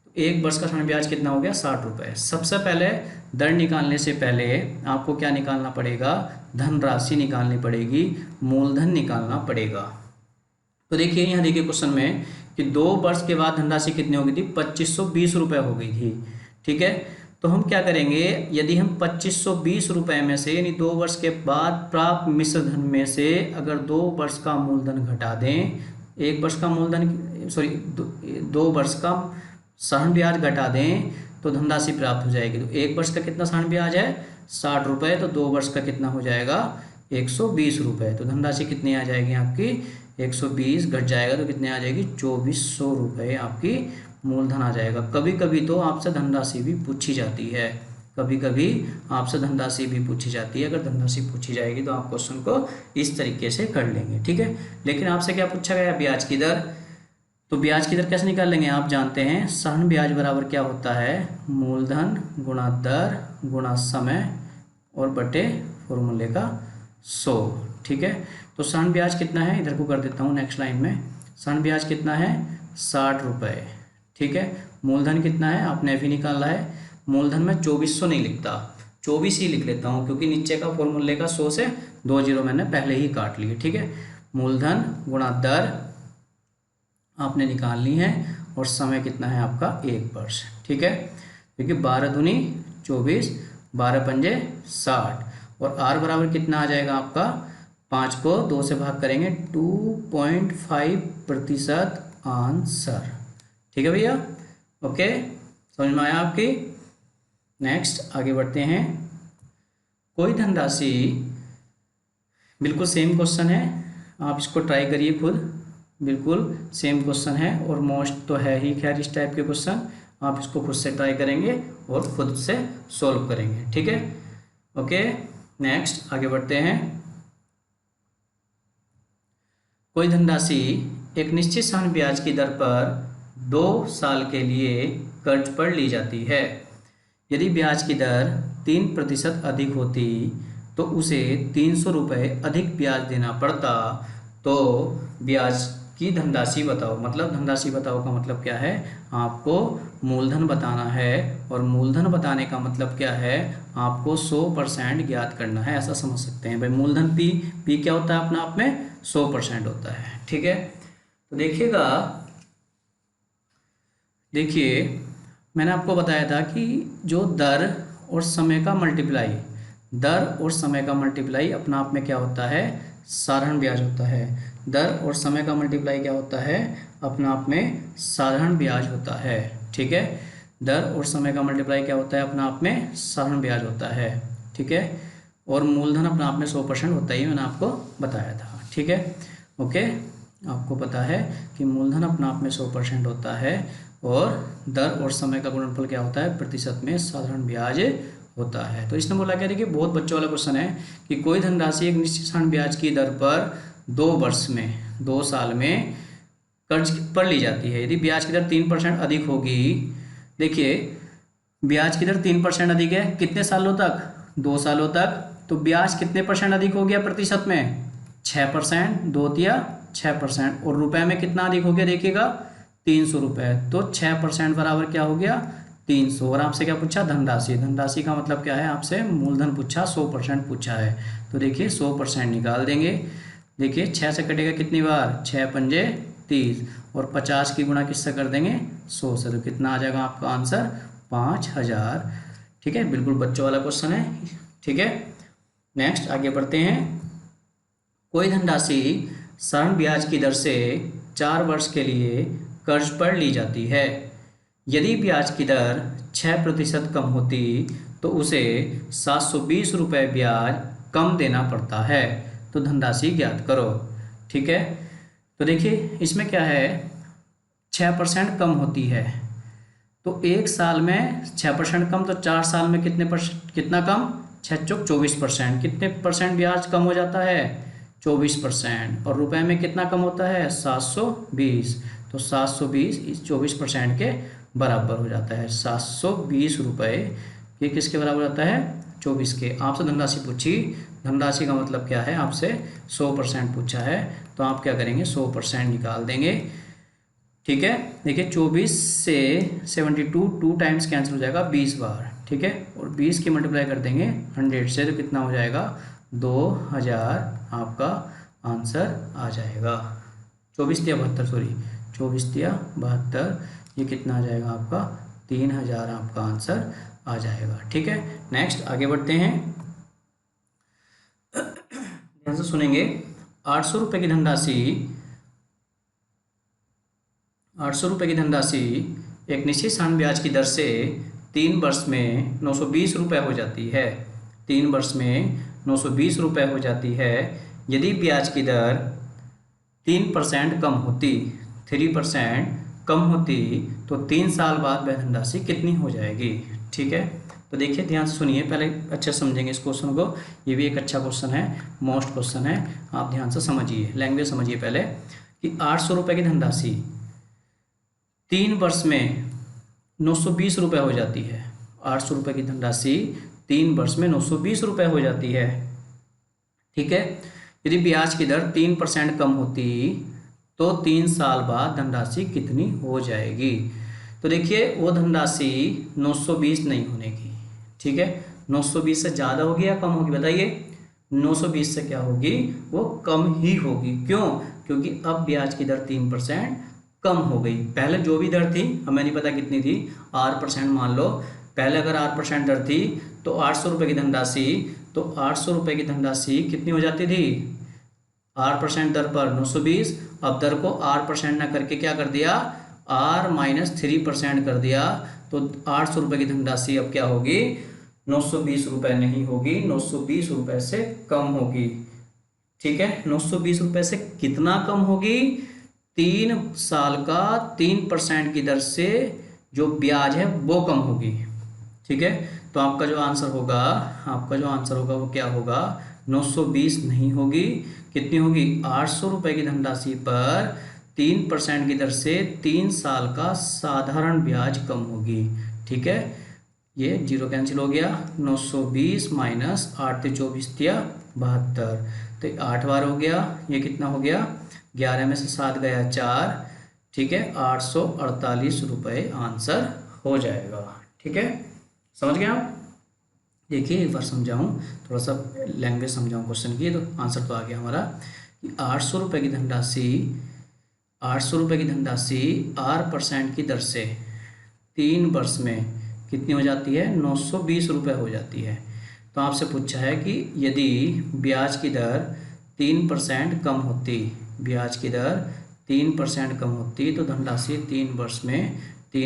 तो 1 वर्ष का साधारण ब्याज कितना हो गया 60 रुपये। सबसे पहले दर निकालने से पहले आपको क्या निकालना पड़ेगा, धनराशि निकालनी पड़ेगी, मूलधन निकालना पड़ेगा। तो देखिए यहाँ देखिए क्वेश्चन में कि 2 वर्ष के बाद धनराशि कितनी हो गई थी, 2520 रुपये हो गई थी। ठीक है, तो हम क्या करेंगे, यदि हम 2520 रुपये में से यानी 2 वर्ष के बाद प्राप्त मिश्र धन में से अगर 2 वर्ष का मूलधन घटा दें, 1 वर्ष का मूलधन 2 वर्ष का साधारण ब्याज घटा दें तो धनराशि प्राप्त हो जाएगी। तो 1 वर्ष का कितना साधारण ब्याज है 60 रुपये, तो 2 वर्ष का कितना हो जाएगा 120 रुपये। तो धनराशि कितनी आ जाएगी आपकी 120 घट जाएगा तो कितने आ जाएगी 2400 रुपये आपकी मूलधन आ जाएगा। कभी कभी तो आपसे धनराशि भी पूछी जाती है, कभी कभी आपसे धनराशि भी पूछी जाती है। अगर धनराशि पूछी जाएगी तो आप क्वेश्चन को इस तरीके से कर लेंगे, ठीक है। लेकिन आपसे क्या पूछा गया, ब्याज की दर। तो ब्याज की दर कैसे निकाल लेंगे, आप जानते हैं साधारण ब्याज बराबर क्या होता है, मूलधन गुणा दर गुणा समय और बटे फॉर्मूले का 100, ठीक है। तो साधारण ब्याज कितना है, इधर को कर देता हूँ नेक्स्ट लाइन में। साधारण ब्याज कितना है, 60 रुपये, ठीक है। मूलधन कितना है, आपने अभी निकाला है। मूलधन में 2400 नहीं लिखता, 24 ही लिख लेता हूँ, क्योंकि नीचे का फॉर्मूले का 100 से 2 जीरो मैंने पहले ही काट लिए, ठीक है। मूलधन गुणा दर आपने निकाल ली है और समय कितना है आपका 1 वर्ष, ठीक है। क्योंकि 12 दूनी 24, 12 पंजे 60 और आर बराबर कितना आ जाएगा आपका, 5 को 2 से भाग करेंगे 2.5% आंसर, ठीक है भैया। ओके, समझ में आया आपकी। नेक्स्ट आगे बढ़ते हैं। कोई धनराशि, बिल्कुल सेम क्वेश्चन है, आप इसको ट्राई करिए खुद, बिल्कुल सेम क्वेश्चन है और मोस्ट तो है ही खैर इस टाइप के क्वेश्चन। आप इसको खुद से ट्राई करेंगे और खुद से सॉल्व करेंगे, ठीक है। ओके, नेक्स्ट आगे बढ़ते हैं। कोई धनराशि एक निश्चित साधारण ब्याज की दर पर 2 साल के लिए कर्ज पर ली जाती है। यदि ब्याज की दर 3% अधिक होती तो उसे 300 रुपये अधिक ब्याज देना पड़ता। तो ब्याज की धनराशि बताओ। मतलब धनराशि बताओ का मतलब क्या है, आपको मूलधन बताना है और मूलधन बताने का मतलब क्या है, आपको 100% ज्ञात करना है, ऐसा समझ सकते हैं भाई। मूलधन पी क्या होता है अपना आप में 100% होता है, ठीक है। तो देखिए मैंने आपको बताया था कि जो दर और समय का मल्टीप्लाई, दर और समय का मल्टीप्लाई अपना आप में क्या होता है, साधारण ब्याज होता है। दर और समय का मल्टीप्लाई क्या होता है, अपना आप में साधारण ब्याज होता है, ठीक है। दर और समय का मल्टीप्लाई क्या होता है, अपना आप में साधारण ब्याज होता है, ठीक है। और मूलधन अपना आप में 100% होता ही मैंने आपको बताया था, ठीक है। ओके, आपको पता है कि मूलधन अपना आप में 100% होता है और दर और समय का गुणनफल क्या होता है, प्रतिशत में साधारण ब्याज होता है। तो इसने बोला क्या, देखिए बहुत बच्चों वाला क्वेश्चन है कि कोई धनराशि एक निश्चित साधारण ब्याज की दर पर 2 वर्ष में 2 साल में कर्ज पर ली जाती है। यदि ब्याज की दर 3% अधिक होगी, देखिए ब्याज की दर 3% अधिक है, कितने सालों तक, 2 सालों तक। तो ब्याज कितने परसेंट अधिक हो गया प्रतिशत में, 6%, 2 या 6%। और रुपए में कितना अधिक हो गया, देखिएगा 300 रुपये। तो 6% बराबर क्या हो गया, 300। और आपसे क्या पूछा, धनराशि। धनराशि का मतलब क्या है, आपसे मूलधन पूछा, 100% पूछा है। तो देखिए 100% निकाल देंगे। देखिए 6 से कटेगा कितनी बार, 6 पंजे 30 और 50 की गुणा किससे कर देंगे, 100 से। तो कितना आ जाएगा आपका आंसर, 5000, ठीक है। बिल्कुल बच्चों वाला क्वेश्चन है, ठीक है। नेक्स्ट आगे बढ़ते हैं। कोई धनराशि साधारण ब्याज की दर से 4 वर्ष के लिए कर्ज पर ली जाती है। यदि ब्याज की दर 6% कम होती तो उसे 720 रुपये ब्याज कम देना पड़ता है। तो धनराशि ज्ञात करो, ठीक है। तो देखिए इसमें क्या है, 6% कम होती है तो 1 साल में 6% कम, तो 4 साल में कितना कम, 6 चौक 24%। कितने परसेंट ब्याज कम हो जाता है, 24%। और रुपए में कितना कम होता है, 720। तो 720 इस 24% के बराबर हो जाता है। 720 रुपये ये किसके बराबर होता है, 24 के। आपसे धनराशि पूछी, धनराशि का मतलब क्या है, आपसे 100% पूछा है, तो आप क्या करेंगे, 100% निकाल देंगे, ठीक है। देखिए 24 से 72 2 टाइम्स कैंसिल हो जाएगा 20 बार, ठीक है। और 20 की मल्टीप्लाई कर देंगे 100 से, तो कितना हो जाएगा, 2000 आपका आंसर आ जाएगा। 24 या 72, सॉरी 24 या 72, ये कितना आ जाएगा आपका, 3000 आपका आंसर आ जाएगा, ठीक है। नेक्स्ट आगे बढ़ते हैं, ध्यान से सुनेंगे। 800 रुपये की धनराशि 800 रुपये की धनराशि एक निश्चित साधारण ब्याज की दर से 3 वर्ष में 920 रुपये हो जाती है। 3 वर्ष में 920 रुपये हो जाती है। यदि ब्याज की दर 3% कम होती, 3% कम होती तो 3 साल बाद वह धनराशि कितनी हो जाएगी, ठीक है। तो देखिए ध्यान से सुनिए, पहले अच्छे समझेंगे इस क्वेश्चन को। ये भी एक अच्छा क्वेश्चन है, मोस्ट क्वेश्चन है, आप ध्यान से समझिए, लैंग्वेज समझिए पहले कि 800 रुपये की धनराशि 3 वर्ष में 920 रुपये हो जाती है। 800 रुपये की धनराशि 3 वर्ष में 920 रुपये हो जाती है। ठीक है, यदि ब्याज की दर 3% कम होती तो 3 साल बाद धनराशि कितनी हो जाएगी। तो देखिए वो धनराशि 920 नहीं होने की, ठीक है, 920 से ज़्यादा होगी या कम होगी बताइए। 920 से क्या होगी, वो कम ही होगी। क्यों? क्योंकि अब ब्याज की दर 3% कम हो गई। पहले जो भी दर थी, हमें नहीं पता कितनी थी, R% मान लो, पहले अगर R% दर थी तो 800 रुपये की धनराशि, तो 800 रुपये की धनराशि कितनी हो जाती थी, R% दर पर 920। अब दर को R% ना करके क्या कर दिया, R-3% कर दिया, तो 800 रुपये की धनराशि अब क्या होगी, 920 रुपये नहीं होगी, 920 रुपये से कम होगी। ठीक है, 920 रुपये से कितना कम होगी, 3 साल का 3% की दर से जो ब्याज है वो कम होगी। ठीक है, तो आपका जो आंसर होगा वो क्या होगा, 920 नहीं होगी, कितनी होगी, 800 रुपये की धनराशि पर 3% की दर से 3 साल का साधारण ब्याज कम होगी। ठीक है, ये 0 कैंसिल हो गया, 920 माइनस 8 × 24 = 72, तो 8 बार हो गया, ये कितना हो गया, 11 में से 7 गया 4, ठीक है, 848 रुपये आंसर हो जाएगा। ठीक है, समझ गए आप। देखिए एक बार समझाऊँ, थोड़ा सा लैंग्वेज समझाऊँ क्वेश्चन की, तो आंसर तो आ गया हमारा कि 800 रुपये की धनराशि R% की दर से 3 वर्ष में कितनी हो जाती है, 920 रुपये हो जाती है। तो आपसे पूछा है कि यदि ब्याज की दर 3% कम होती, ब्याज की दर 3% कम होती तो धनराशि 3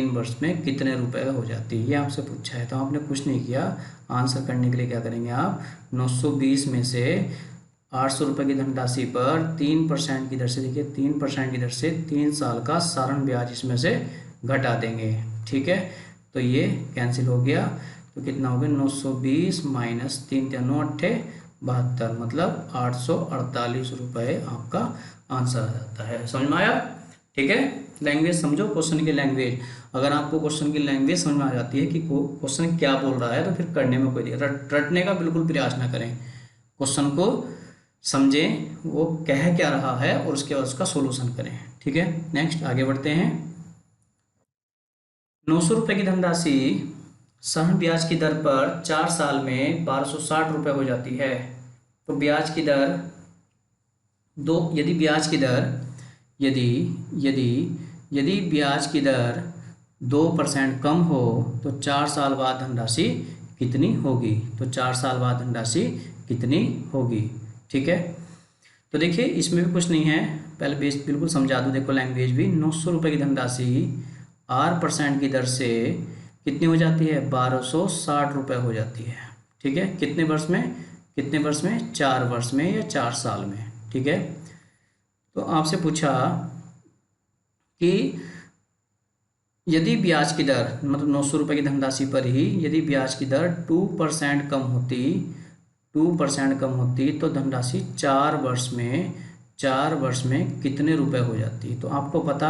वर्ष में कितने रुपए हो जाती, ये आपसे पूछा है। तो आपने कुछ नहीं किया, आंसर करने के लिए क्या करेंगे आप, 920 में से 800 रुपये की धनराशि पर 3% की दर से, देखिए 3% की दर से 3 साल का साधारण ब्याज इसमें से घटा देंगे। ठीक है, तो ये कैंसिल हो गया, तो कितना हो गया, 920 माइनस 3 × 9 = 72, मतलब 848 रुपये आपका आंसर आ जाता है। समझ में आया। ठीक है, लैंग्वेज समझो क्वेश्चन की लैंग्वेज। अगर आपको क्वेश्चन की लैंग्वेज समझ में आ जाती है कि क्वेश्चन क्या बोल रहा है, तो फिर करने में कोई रटने का बिल्कुल प्रयास ना करें। क्वेश्चन को समझें वो कह क्या रहा है और उसके बाद उसका सोल्यूशन करें। ठीक है, नेक्स्ट आगे बढ़ते हैं। 900 रुपये की धनराशि साधारण ब्याज की दर पर 4 साल में 1260 रुपये हो जाती है। तो ब्याज की दर यदि ब्याज की दर 2% कम हो तो 4 साल बाद धनराशि कितनी होगी, तो 4 साल बाद धनराशि कितनी होगी। ठीक है, तो देखिए इसमें भी कुछ नहीं है, पहले बेस बिल्कुल समझा दूँ। देखो लैंग्वेज भी, 900 रुपये की धनराशि R% की दर से कितनी हो जाती है, 1260 रुपये हो जाती है। ठीक है, कितने वर्ष में 4 वर्ष में या 4 साल में। ठीक है, तो आपसे पूछा कि यदि ब्याज की दर, मतलब 900 रुपये की धनराशि पर ही यदि ब्याज की दर 2% कम होती तो धनराशि 4 वर्ष में कितने रुपए हो जाती। तो आपको पता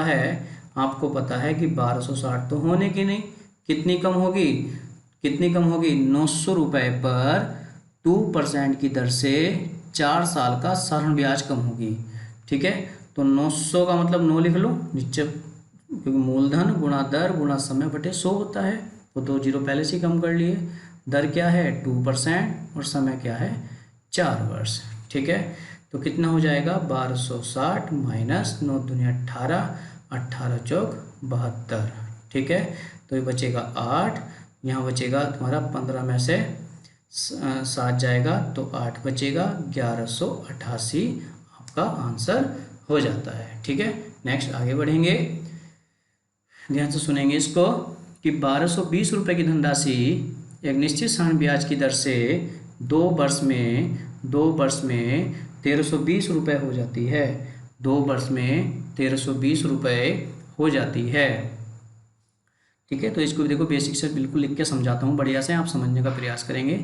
है कि 1260 तो होने की नहीं, कितनी कम होगी 900 रुपये पर 2% की दर से 4 साल का साधारण ब्याज कम होगी। ठीक है, तो 900 का मतलब 9 लिख लो नीचे, क्योंकि मूलधन गुणा दर गुणा समय बटे 100 होता है, वो 2 0 पहले से ही कम कर लिए। दर क्या है 2% और समय क्या है 4 वर्ष। ठीक है, तो कितना हो जाएगा 1260 माइनस 9 दूनी 18, 18 चौक 72। ठीक है, तो ये बचेगा 8, यहाँ बचेगा तुम्हारा 15 में से 7 जाएगा तो 8 बचेगा, 1188 आपका आंसर हो जाता है। ठीक है, नेक्स्ट आगे बढ़ेंगे, ध्यान से सुनेंगे इसको कि 1220 रुपये की धनराशि एक निश्चित साधारण ब्याज की दर से 2 वर्ष में 1320 रुपये हो जाती है। 2 वर्ष में 1320 रुपये हो जाती है। ठीक है, तो इसको भी देखो बेसिक से बिल्कुल लिख के समझाता हूँ बढ़िया से, आप समझने का प्रयास करेंगे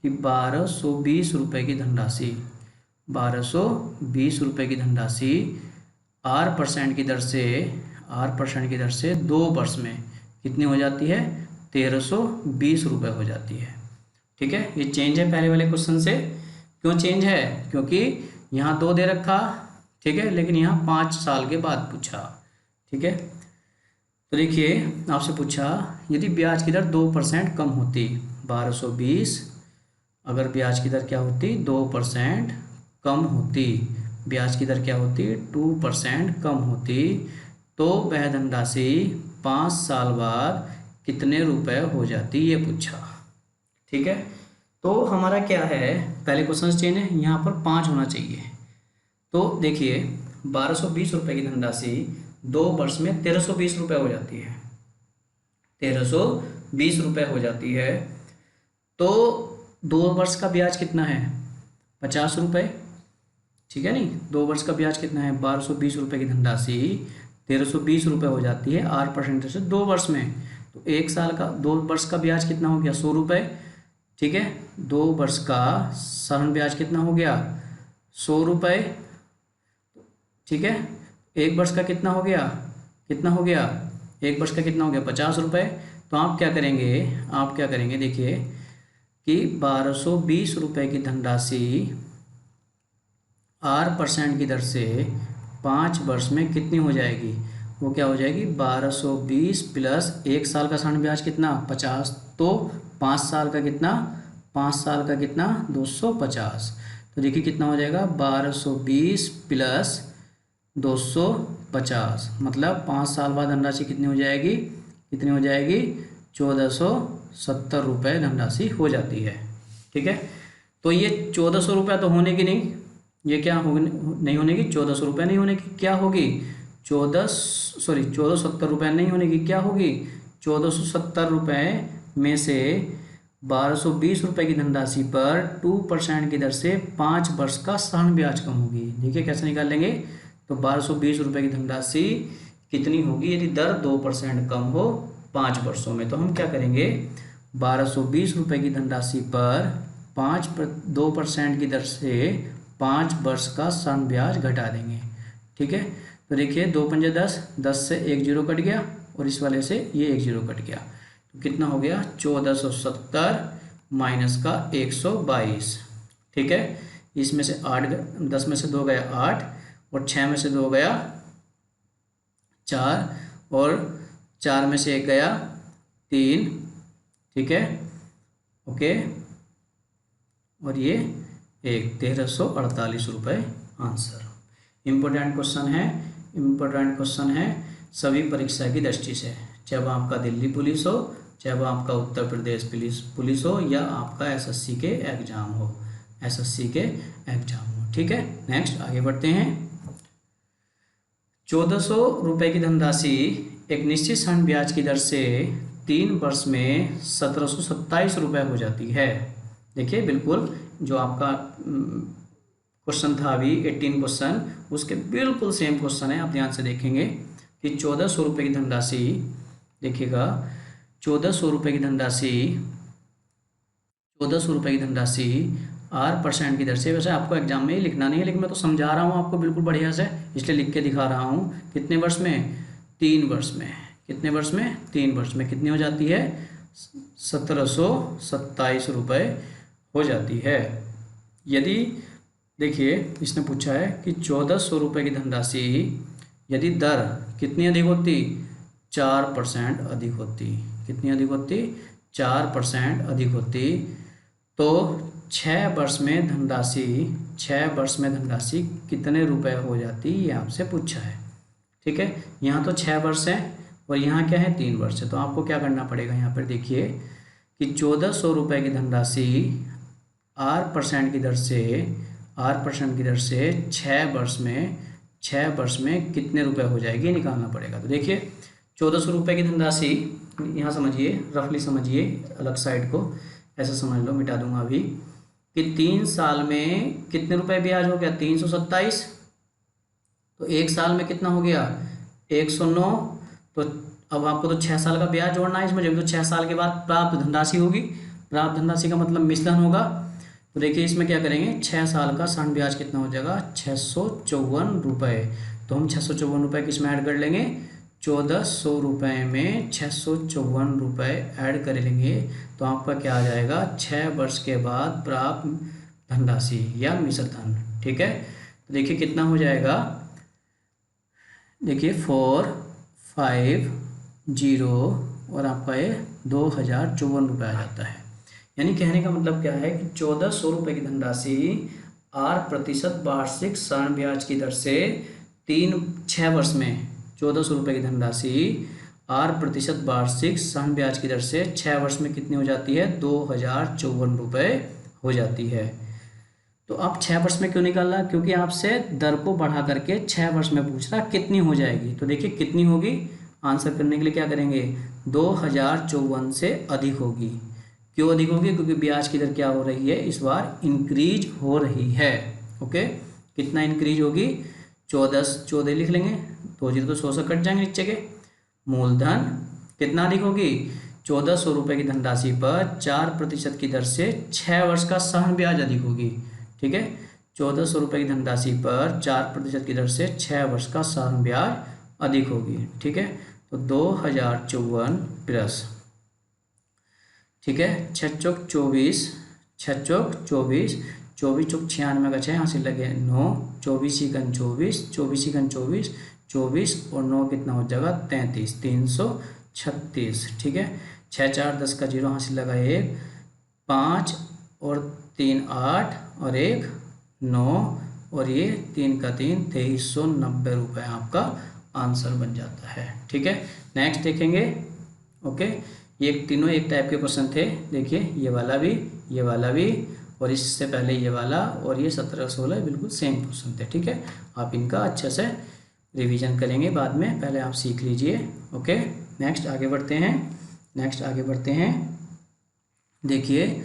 कि 1220 रुपये की धनराशि, 1220 रुपये की धनराशि R% की दर से, R% की दर से 2 वर्ष में कितनी हो जाती है, 1320 रुपये हो जाती है। ठीक है, ये चेंज है पहले वाले क्वेश्चन से। क्यों चेंज है, क्योंकि यहाँ 2 दे रखा, ठीक है, लेकिन यहाँ 5 साल के बाद पूछा। ठीक है, तो देखिए आपसे पूछा यदि ब्याज की दर 2% कम होती, 1220 अगर ब्याज की दर क्या होती, 2% कम होती, ब्याज की दर क्या होती, 2% कम होती, तो वह धनराशि 5 साल बाद कितने रुपए हो जाती, ये पूछा। ठीक है, तो हमारा क्या है, पहले क्वेश्चन चेंज है, यहाँ पर 5 होना चाहिए। तो देखिए 1220 रुपये की धनराशि 2 वर्ष में 1320 रुपये हो जाती है, 1320 रुपये हो जाती है। तो 2 वर्ष का ब्याज कितना है, 50 रुपये। ठीक है नहीं, 2 वर्ष का ब्याज कितना है, 1220 रुपये की धनराशि 1320 रुपये हो जाती है R% से 2 वर्ष में। तो 1 साल का 2 वर्ष का ब्याज कितना हो गया, 100 रुपये। ठीक है, 2 वर्ष का साधारण ब्याज कितना हो गया, 100 रुपये। ठीक है, 1 वर्ष का कितना हो गया, कितना हो गया, 1 वर्ष का कितना हो गया, 50 रुपये। तो आप क्या करेंगे, आप क्या करेंगे, देखिए कि 1220 रुपये की धनराशि R% की दर से 5 वर्ष में कितनी हो जाएगी, वो क्या हो जाएगी, 1220 प्लस 1 साल का साधारण ब्याज कितना, 50, तो 5 साल का कितना, 5 साल का कितना, 250। तो देखिए कितना हो जाएगा, 1220 प्लस 250, मतलब 5 साल बाद धनराशि कितनी हो जाएगी, कितनी हो जाएगी, 1470 रुपये धनराशि हो जाती है। ठीक है, तो ये 1400 रुपये तो होने की नहीं, ये क्या हो नहीं होने की, 1400 रुपये नहीं होने की, क्या होगी, 1470 रुपये नहीं होने की, क्या होगी, 1470 रुपये में से 1220 रुपये की धनराशि पर 2% की दर से 5 वर्ष का साधारण ब्याज कम होगी। देखिए कैसे निकाल लेंगे, तो 1220 रुपये की धनराशि कितनी होगी यदि दर 2% कम हो 5 वर्षों में। तो हम क्या करेंगे, 1220 रुपये की धनराशि पर 2% की दर से 5 वर्ष का साधारण ब्याज घटा देंगे। ठीक है, तो देखिए 2 पंजे 10, 10 से 1 जीरो कट गया और इस वाले से ये 1 जीरो कट गया, तो कितना हो गया, 1470 माइनस का 122। ठीक है, इसमें से 8, 10 में से 2 गया 8 और 6 में से 2 गया 4 और 4 में से 1 गया 3। ठीक है, ओके, और ये 1348 रुपये आंसर। इम्पोर्टेंट क्वेश्चन है, इम्पोर्टेंट क्वेश्चन है सभी परीक्षा की दृष्टि से, चाहे वो आपका दिल्ली पुलिस हो, चाहे वो आपका उत्तर प्रदेश पुलिस हो, या आपका एसएससी के एग्जाम हो, एसएससी के एग्जाम हो। ठीक है, नेक्स्ट आगे बढ़ते हैं। 1400 रुपये की धनराशि एक निश्चित साधारण ब्याज की दर से 3 वर्ष में 1727 रुपये हो जाती है। देखिए बिल्कुल जो आपका क्वेश्चन था अभी 18 क्वेश्चन, उसके बिल्कुल सेम क्वेश्चन है, आप ध्यान से देखेंगे कि 1400 रुपये की धनराशि, देखिएगा 1400 रुपये की धनराशि, 1400 रुपये की धनराशि R% की दर से, वैसे आपको एग्जाम में ही लिखना नहीं है, लेकिन मैं तो समझा रहा हूँ आपको बिल्कुल बढ़िया से, इसलिए लिख के दिखा रहा हूँ। कितने वर्ष में, 3 वर्ष में, कितने वर्ष में, 3 वर्ष में कितनी हो जाती है, 1727 रुपये हो जाती है। यदि देखिए इसने पूछा है कि 1400 रुपये की धनराशि यदि दर कितनी अधिक होती, 4% अधिक होती, कितनी अधिक होती, 4% अधिक होती, तो 6 वर्ष में धनराशि, 6 वर्ष में धनराशि कितने रुपए हो जाती, ये आपसे पूछा है। ठीक है, यहाँ तो 6 वर्ष है और यहाँ क्या है, 3 वर्ष है। तो आपको क्या करना पड़ेगा, यहाँ पर देखिए कि 1400 रुपये की धनराशि R% की दर से, R% की दर से 6 वर्ष में कितने रुपए हो जाएगी, निकालना पड़ेगा। तो देखिए 1400 रुपये की धनराशि, यहाँ समझिए, रफली समझिए, अलग साइड को ऐसा समझ लो, मिटा दूंगा अभी, कि 3 साल में कितने रुपए ब्याज हो गया, 327, तो 1 साल में कितना हो गया, 109, तो अब आपको तो 6 साल का ब्याज जोड़ना है इसमें, जब तो 6 साल के बाद प्राप्त धनराशि होगी। प्राप्त धनराशि का मतलब मिश्रण होगा। तो देखिए इसमें क्या करेंगे, 6 साल का ऋण ब्याज कितना हो जाएगा, 654 रुपये। तो हम 654 रुपये किस में ऐड कर लेंगे, 1400 रुपये में 654 रुपये ऐड कर लेंगे। तो आपका क्या आ जाएगा, 6 वर्ष के बाद प्राप्त धनराशि या मिश्र धन। ठीक है, तो देखिए कितना हो जाएगा, देखिए 450 और आपका ये 2054 रुपये आ जाता है। यानी कहने का मतलब क्या है कि 1400 रुपये की धनराशि 8% वार्षिक ऋण ब्याज की दर से 6 वर्ष में 1400 रुपये की धनराशि 8% वार्षिक ऋण ब्याज की दर से 6 वर्ष में कितनी हो जाती है, 2054 रुपये हो जाती है। तो आप 6 वर्ष में क्यों निकाल रहा, क्योंकि आपसे दर को बढ़ा करके 6 वर्ष में पूछ रहा कितनी हो जाएगी। तो देखिए कितनी होगी, आंसर करने के लिए क्या करेंगे, 2054 से अधिक होगी। क्यों अधिक होगी, क्योंकि ब्याज की दर क्या हो रही है, इस बार इंक्रीज हो रही है। ओके, कितना इंक्रीज होगी, 14 लिख लेंगे, 2 जीरो तो 100 से कट जाएंगे नीचे के। मूलधन कितना अधिक होगी, 1400 रुपये की धनराशि पर 4% की दर से 6 वर्ष का ऋण ब्याज अधिक होगी। ठीक है, 1400 रुपये की धनराशि पर 4% की दर से 6 वर्ष का ऋण ब्याज अधिक होगी। ठीक है, तो 2054 प्लस, ठीक है, 6 चौक 24, 6 चौक 24, 24 चौक 96 का 6 यहाँ से लगे 9, 24 इकन 24, 24 इकन 24, 24 और 9 कितना हो जाएगा 33, 336। ठीक है, 6 4 10 का 0 यहाँ से लगा 1, 5 और 3 8 और 1 9 और ये 3 का 3, 2390 रुपये आपका आंसर बन जाता है। ठीक है, नेक्स्ट देखेंगे। ओके, ये तीनों एक टाइप के क्वेश्चन थे। देखिए ये वाला भी और इससे पहले ये वाला और ये 17-16 बिल्कुल सेम क्वेश्चन थे। ठीक है, आप इनका अच्छे से रिवीजन करेंगे बाद में, पहले आप सीख लीजिए। ओके, नेक्स्ट आगे बढ़ते हैं। देखिए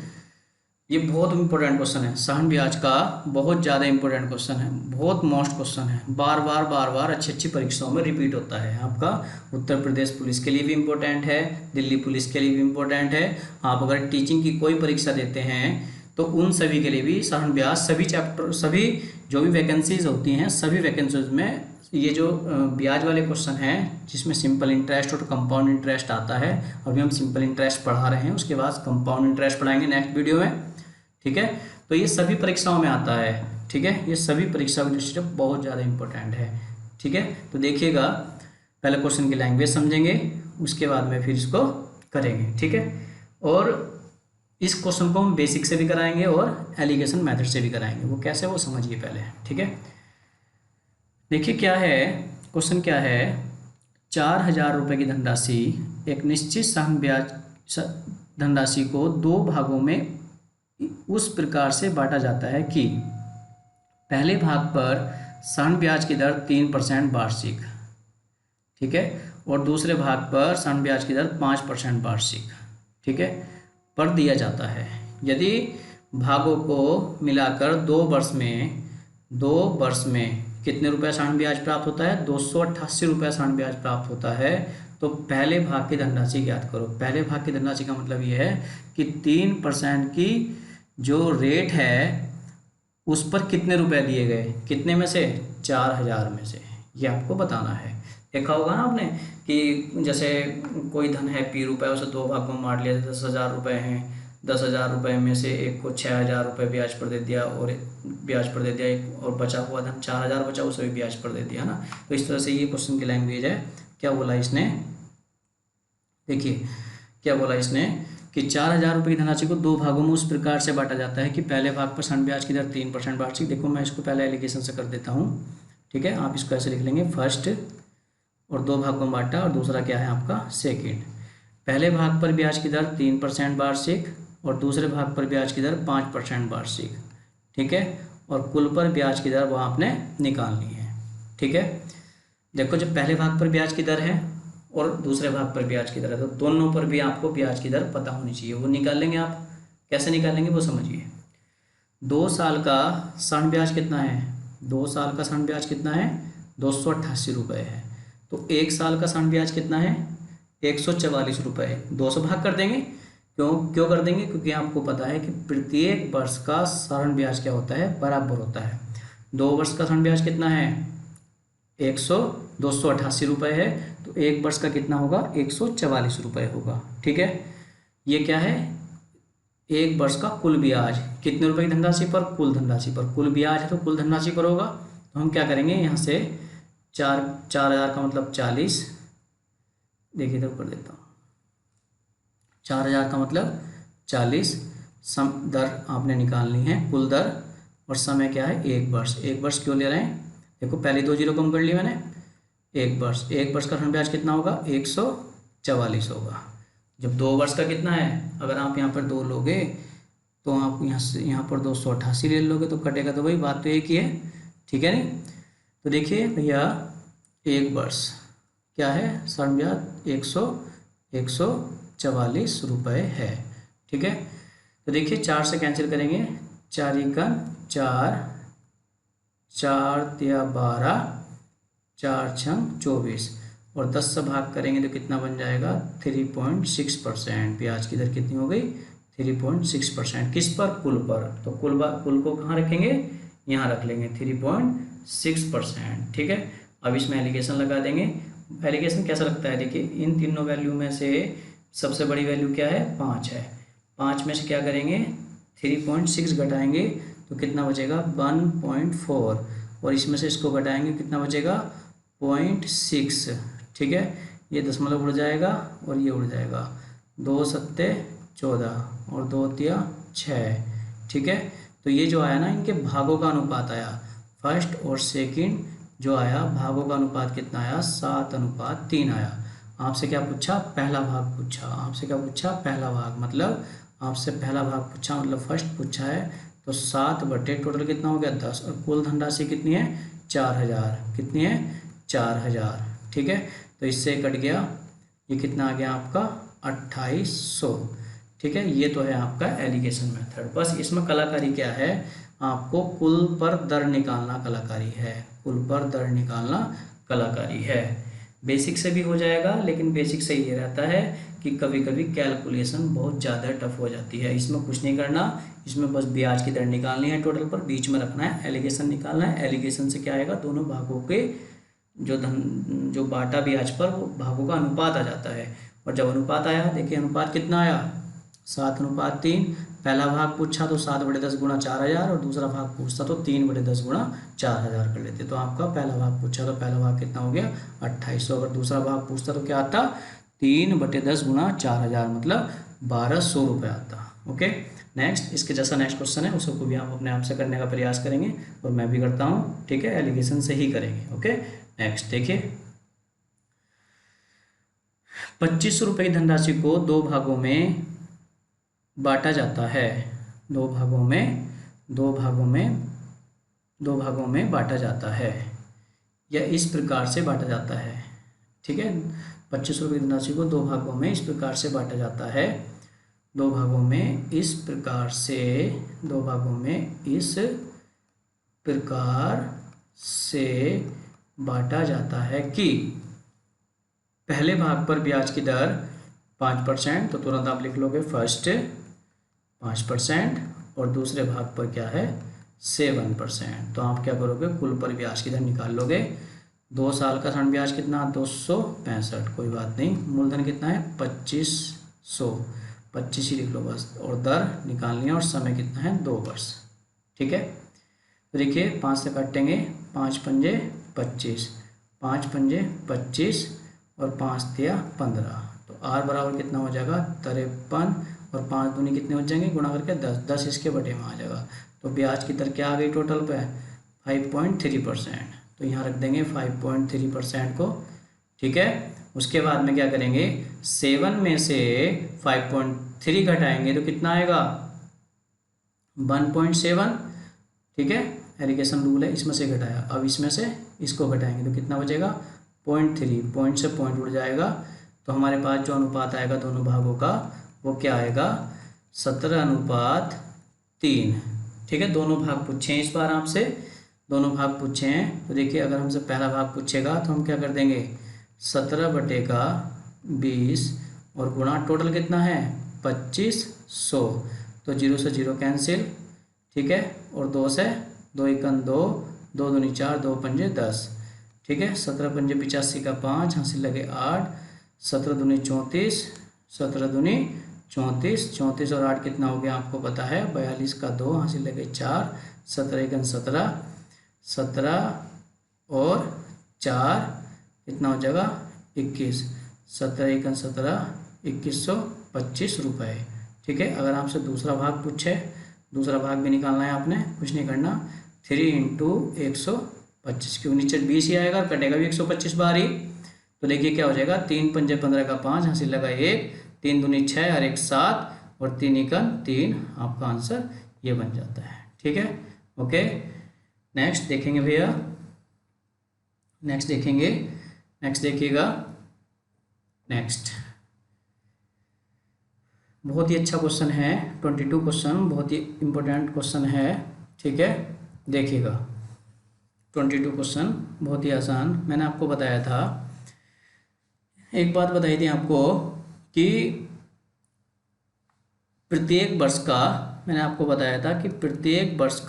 ये बहुत इंपॉर्टेंट क्वेश्चन है, ऋण ब्याज का बहुत ज़्यादा इंपॉर्टेंट क्वेश्चन है, बहुत मोस्ट क्वेश्चन है, बार बार अच्छी परीक्षाओं में रिपीट होता है। आपका उत्तर प्रदेश पुलिस के लिए भी इम्पोर्टेंट है, दिल्ली पुलिस के लिए भी इम्पोर्टेंट है। आप अगर टीचिंग की कोई परीक्षा देते हैं तो उन सभी के लिए भी ऋण ब्याज, सभी चैप्टर, सभी जो भी वैकेंसीज होती हैं, सभी वैकेंसीज में ये जो ब्याज वाले क्वेश्चन हैं जिसमें सिंपल इंटरेस्ट और कंपाउंड इंटरेस्ट आता है, अभी हम सिंपल इंटरेस्ट पढ़ा रहे हैं, उसके बाद कंपाउंड इंटरेस्ट पढ़ाएंगे नेक्स्ट वीडियो में। ठीक है, तो ये सभी परीक्षाओं में आता है। ठीक है, ये सभी परीक्षाओं की दृष्टि से बहुत ज़्यादा इंपॉर्टेंट है। ठीक है, तो देखिएगा, पहले क्वेश्चन की लैंग्वेज समझेंगे, उसके बाद में फिर इसको करेंगे। ठीक है, और इस क्वेश्चन को हम बेसिक से भी कराएंगे और एलिगेशन मेथड से भी कराएंगे। वो कैसे, वो समझिए पहले। ठीक है, देखिए क्या है क्वेश्चन, क्या है, 4000 रुपये की धनराशि एक निश्चित ऋण ब्याज धनराशि को 2 भागों में उस प्रकार से बांटा जाता है कि पहले भाग पर ऋण ब्याज की दर 3% वार्षिक, ठीक है, और दूसरे भाग पर ऋण ब्याज की दर 5% वार्षिक, ठीक है, पर दिया जाता है। यदि भागों को मिलाकर 2 वर्ष में कितने रुपये ऋण ब्याज प्राप्त होता है, 288 रुपये ऋण ब्याज प्राप्त होता है, तो पहले भाग की धनराशि ज्ञात करो। पहले भाग की धनराशि का मतलब ये है कि 3% की जो रेट है उस पर कितने रुपए दिए गए, कितने में से, 4000 में से, ये आपको बताना है। देखा होगा ना आपने कि जैसे कोई धन है P रुपये, उसे 2 भागों में बांट लिया, 10,000 रुपये हैं, 10,000 रुपये में से एक को 6,000 रुपये ब्याज पर दे दिया और एक और बचा हुआ धन 4,000 बचा, उसे भी ब्याज पर दे दिया ना। तो इस तरह से ये क्वेश्चन की लैंग्वेज है। क्या बोला इसने, देखिए क्या बोला इसने कि 4000 रुपये की धनराशि को 2 भागों में उस प्रकार से बांटा जाता है कि पहले भाग पर ऋण ब्याज की दर 3% वार्षिक। देखो मैं इसको पहले एलिगेशन से कर देता हूँ। ठीक है, आप इसको ऐसे लिख लेंगे, फर्स्ट और 2 भागों में बांटा और दूसरा क्या है आपका सेकेंड। पहले भाग पर ब्याज की दर 3% वार्षिक और दूसरे भाग पर ब्याज की दर 5% वार्षिक। ठीक है, और कुल पर ब्याज की दर वहाँ आपने निकालनी है। ठीक है, देखो जब पहले भाग पर ब्याज की दर है और दूसरे भाग पर ब्याज की दर है तो दोनों पर भी आपको ब्याज की दर पता होनी चाहिए। वो निकाल लेंगे आप, कैसे निकालेंगे वो समझिए। 2 साल का ऋण ब्याज कितना है, 2 साल का ऋण ब्याज कितना है, 288 रुपये है। तो 1 साल का ऋण ब्याज कितना है, 144 रुपये। 200 भाग कर देंगे। क्यों कर देंगे? क्योंकि आपको पता है कि प्रत्येक वर्ष का साधारण ब्याज क्या होता है, बराबर होता है। 2 वर्ष का साधारण ब्याज कितना है? 288 रुपये है, तो 1 वर्ष का कितना होगा? 144 रुपये होगा। ठीक है, ये क्या है? 1 वर्ष का कुल ब्याज कितने रुपए की धनराशि पर? कुल धनराशि पर। कुल ब्याज है तो कुल धनराशि पर होगा। तो हम क्या करेंगे, यहाँ से 4,000 का मतलब 40, देखिए इधर कर देता हूँ, 4,000 का मतलब 40 सम दर आपने निकालनी है, कुल दर। और समय क्या है? 1 वर्ष। 1 वर्ष क्यों ले रहे हैं? देखो पहले 2 जीरो कम कर ली मैंने। 1 वर्ष, 1 वर्ष का ऋण ब्याज कितना होगा? 144 होगा। जब 2 वर्ष का कितना है, अगर आप यहाँ पर 2 लोगे तो आप यहाँ से यहाँ पर 288 ले लोगे तो कटेगा, तो भाई बात तो एक ही है। ठीक है नहीं? तो देखिए भैया 1 वर्ष क्या है, ऋण ब्याज 144 रुपये है। ठीक है, तो देखिए 4 से कैंसिल करेंगे, 4 एकम 4, 4 तिया 12, 4 छंग 24, और 10 से भाग करेंगे तो कितना बन जाएगा? 3.6%। ब्याज की दर कितनी हो गई? 3.6%। किस पर? कुल पर। तो कुल को कहाँ रखेंगे? यहाँ रख लेंगे 3.6%। ठीक है, अब इसमें एलिगेशन लगा देंगे। एलिगेशन कैसा लगता है? देखिए इन तीनों वैल्यू में से सबसे बड़ी वैल्यू क्या है? 5 है। 5 में से क्या करेंगे? 3.6 घटाएंगे तो कितना बचेगा? 1.4, और इसमें से इसको घटाएंगे कितना बचेगा? 0.6। ठीक है, ये दशमलव उड़ जाएगा और ये उड़ जाएगा। 2 सत्ते 14 और 2 तिया 6। ठीक है, तो ये जो आया ना, इनके भागों का अनुपात आया। फर्स्ट और सेकंड जो आया, भागों का अनुपात कितना आया? 7:3 आया। आपसे क्या पूछा? पहला भाग पूछा। आपसे क्या पूछा? पहला भाग। मतलब आपसे पहला भाग पूछा, मतलब फर्स्ट पूछा है, तो 7 बटे टोटल कितना हो गया? 10, और कुल धनराशि कितनी है? 4,000। कितनी है? 4,000। ठीक है, तो इससे कट गया, ये कितना आ गया आपका? 2800। ठीक है, ये तो है आपका एलिगेशन मेथड। बस इसमें कलाकारी क्या है? आपको कुल पर दर निकालना कलाकारी है। कुल पर दर निकालना कलाकारी है। बेसिक से भी हो जाएगा, लेकिन बेसिक से ये रहता है कि कभी कभी कैलकुलेशन बहुत ज़्यादा टफ हो जाती है। इसमें कुछ नहीं करना, इसमें बस ब्याज की दर निकालनी है टोटल पर, बीच में रखना है, एलिगेशन निकालना है। एलिगेशन से क्या आएगा? दोनों भागों के जो बाटा ब्याज पर, वो भागों का अनुपात आ जाता है। और जब अनुपात आया, देखिए अनुपात कितना आया? 7:3। पहला भाग पूछा तो 7/10 गुणा 4,000, और दूसरा भाग पूछता तो 3/10 गुणा 4,000 कर लेते। तो आपका पहला भाग पूछा तो पहला भाग कितना हो गया? 2800। अगर दूसरा भाग पूछता तो क्या आता? 3/10 गुणा 4,000, मतलब 1,200 रुपये आता। ओके, नेक्स्ट, इसके जैसा नेक्स्ट क्वेश्चन है, उसको भी आप अपने आप से करने का प्रयास करेंगे, और मैं भी करता हूँ। ठीक है, एलिगेशन से ही करेंगे। ओके, नेक्स्ट देखिए, 2500 रुपये की धनराशि को 2 भागों में बांटा जाता है। 2 भागों में बांटा जाता है, या इस प्रकार से बांटा जाता है। ठीक है, 2500 रुपये की धनराशि को 2 भागों में इस प्रकार से बांटा जाता है। 2 भागों में इस प्रकार से, 2 भागों में इस प्रकार से बांटा जाता है कि पहले भाग पर ब्याज की दर 5%, तो तुरंत आप लिख लोगे फर्स्ट 5%, और दूसरे भाग पर क्या है? 7%। तो आप क्या करोगे? कुल पर ब्याज की दर निकाल लोगे। 2 साल का ऋण ब्याज कितना? 265। कोई बात नहीं, मूलधन कितना है? 2500, 25 ही लिख लो बस, और दर निकालनी है, और समय कितना है? 2 वर्ष। ठीक है, तो देखिए 5 से काटेंगे, 5 पंजे 25, 5 पंजे 25, और 5 तिया 15, तो R बराबर कितना हो जाएगा? 53, और 5 दूनी कितने हो जाएंगे? गुणा करके 10, 10 इसके बटे में आ जाएगा। तो ब्याज की दर क्या आ गई टोटल पे? 5.3%। तो यहाँ रख देंगे 5.3% को। ठीक है, उसके बाद में क्या करेंगे? 7 में से 5.3 घटाएंगे तो कितना आएगा? 1.7। ठीक है, एलिगेशन रूल है, इसमें से घटाया। अब इसमें से इसको घटाएंगे तो कितना बचेगा? 0.3। पॉइंट से पॉइंट उड़ जाएगा, तो हमारे पास जो अनुपात आएगा दोनों भागों का, वो क्या आएगा? 17:3। ठीक है, दोनों भाग पूछे हैं इस बार आपसे, दोनों भाग पूछे हैं। तो देखिए, अगर हमसे पहला भाग पूछेगा तो हम क्या कर देंगे? 17 बटे का 20 और गुणा टोटल कितना है 2500। तो 0 से 0 कैंसिल, ठीक है, और 2 से 2 एकन 2, 2 दूनी 4, 2 पंजे 10, ठीक है। 17 पंजे 85 का 5, हासिल लगे 8, 17 दूनी 34, 17 दूनी 34, 34 और 8 कितना हो गया आपको पता है 42 का 2, हासिल लगे 4, 17 एकन 17, 17 और 4 कितना हो जाएगा 21, 17 एकन 17, 2125 रुपये, ठीक है। अगर आपसे दूसरा भाग पूछे, दूसरा भाग भी निकालना है आपने, कुछ नहीं करना, 3 × 125, क्योंकि नीचे 20 ही आएगा, कटेगा भी 125 बार ही। तो देखिए क्या हो जाएगा, 3 पंजे 15 का 5, हासिल लगा 1, 3 दूनी 6 और 1 7 और 3 एकन 3, आपका आंसर ये बन जाता है, ठीक है। ओके, नेक्स्ट देखेंगे भैया, नेक्स्ट देखेंगे, नेक्स्ट देखिएगा, नेक्स्ट बहुत ही अच्छा क्वेश्चन है, 22 क्वेश्चन, बहुत ही इम्पोर्टेंट क्वेश्चन है, ठीक है। देखिएगा 22 क्वेश्चन बहुत ही आसान, मैंने आपको बताया था, एक बात बताई थी आपको कि प्रत्येक वर्ष का, मैंने आपको बताया था कि प्रत्येक वर्ष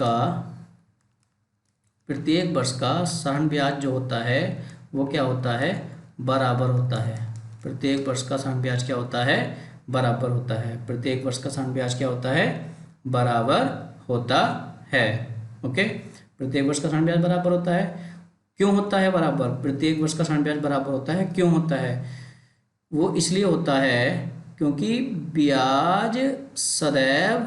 का साधारण ब्याज जो होता है वो क्या होता है, बराबर होता है। प्रत्येक वर्ष का साधारण ब्याज क्या होता है, बराबर होता है। प्रत्येक वर्ष का साधारण ब्याज क्या होता है, बराबर होता है। ओके, प्रत्येक वर्ष का साधारण ब्याज बराबर होता है। क्यों होता है बराबर, प्रत्येक वर्ष का साधारण ब्याज बराबर होता है, क्यों होता है, वो इसलिए होता है क्योंकि ब्याज सदैव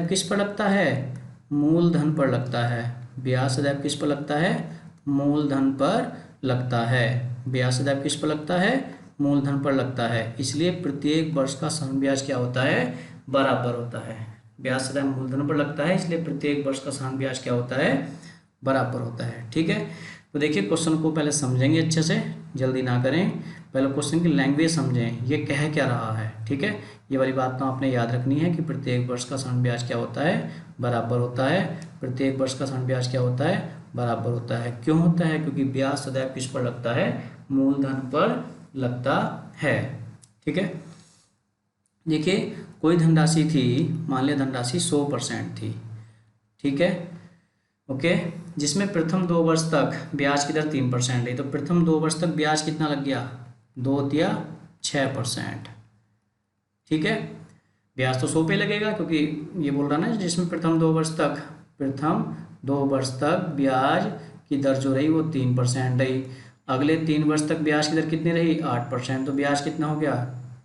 किस पर लगता है, मूलधन पर लगता है। ब्याज सदैव किस पर लगता है, मूलधन पर लगता है। ब्याज सदैव किस पर लगता है, मूलधन पर लगता है। इसलिए प्रत्येक वर्ष का साधारण ब्याज क्या होता है, बराबर होता है। ब्याज सदैव मूलधन पर लगता है, इसलिए प्रत्येक वर्ष का साधारण ब्याज क्या होता है, बराबर होता है, ठीक है। तो देखिए क्वेश्चन को पहले समझेंगे अच्छे से, जल्दी ना करें, पहले क्वेश्चन की लैंग्वेज समझें, ये कह क्या रहा है, ठीक है। ये वाली बात तो आपने याद रखनी है कि प्रत्येक वर्ष का साधारण ब्याज क्या होता है, बराबर होता है। प्रत्येक वर्ष का साधारण ब्याज क्या होता है, बराबर होता है। क्यों होता है, क्योंकि ब्याज सदैव किस पर लगता है, मूलधन पर लगता है, ठीक है। देखिए कोई धनराशि थी, मान लिया धनराशि 100% थी, ठीक है, ओके, जिसमें प्रथम 2 वर्ष तक ब्याज की दर 3% रही। तो प्रथम 2 वर्ष तक ब्याज कितना लग गया, 2 या 6%, ठीक है। ब्याज तो 100 पे लगेगा, क्योंकि ये बोल रहा ना जिसमें प्रथम 2 वर्ष तक ब्याज की दर जो रही वो 3% रही। अगले 3 वर्ष तक ब्याज की दर कितनी रही, 8%। तो ब्याज कितना हो गया,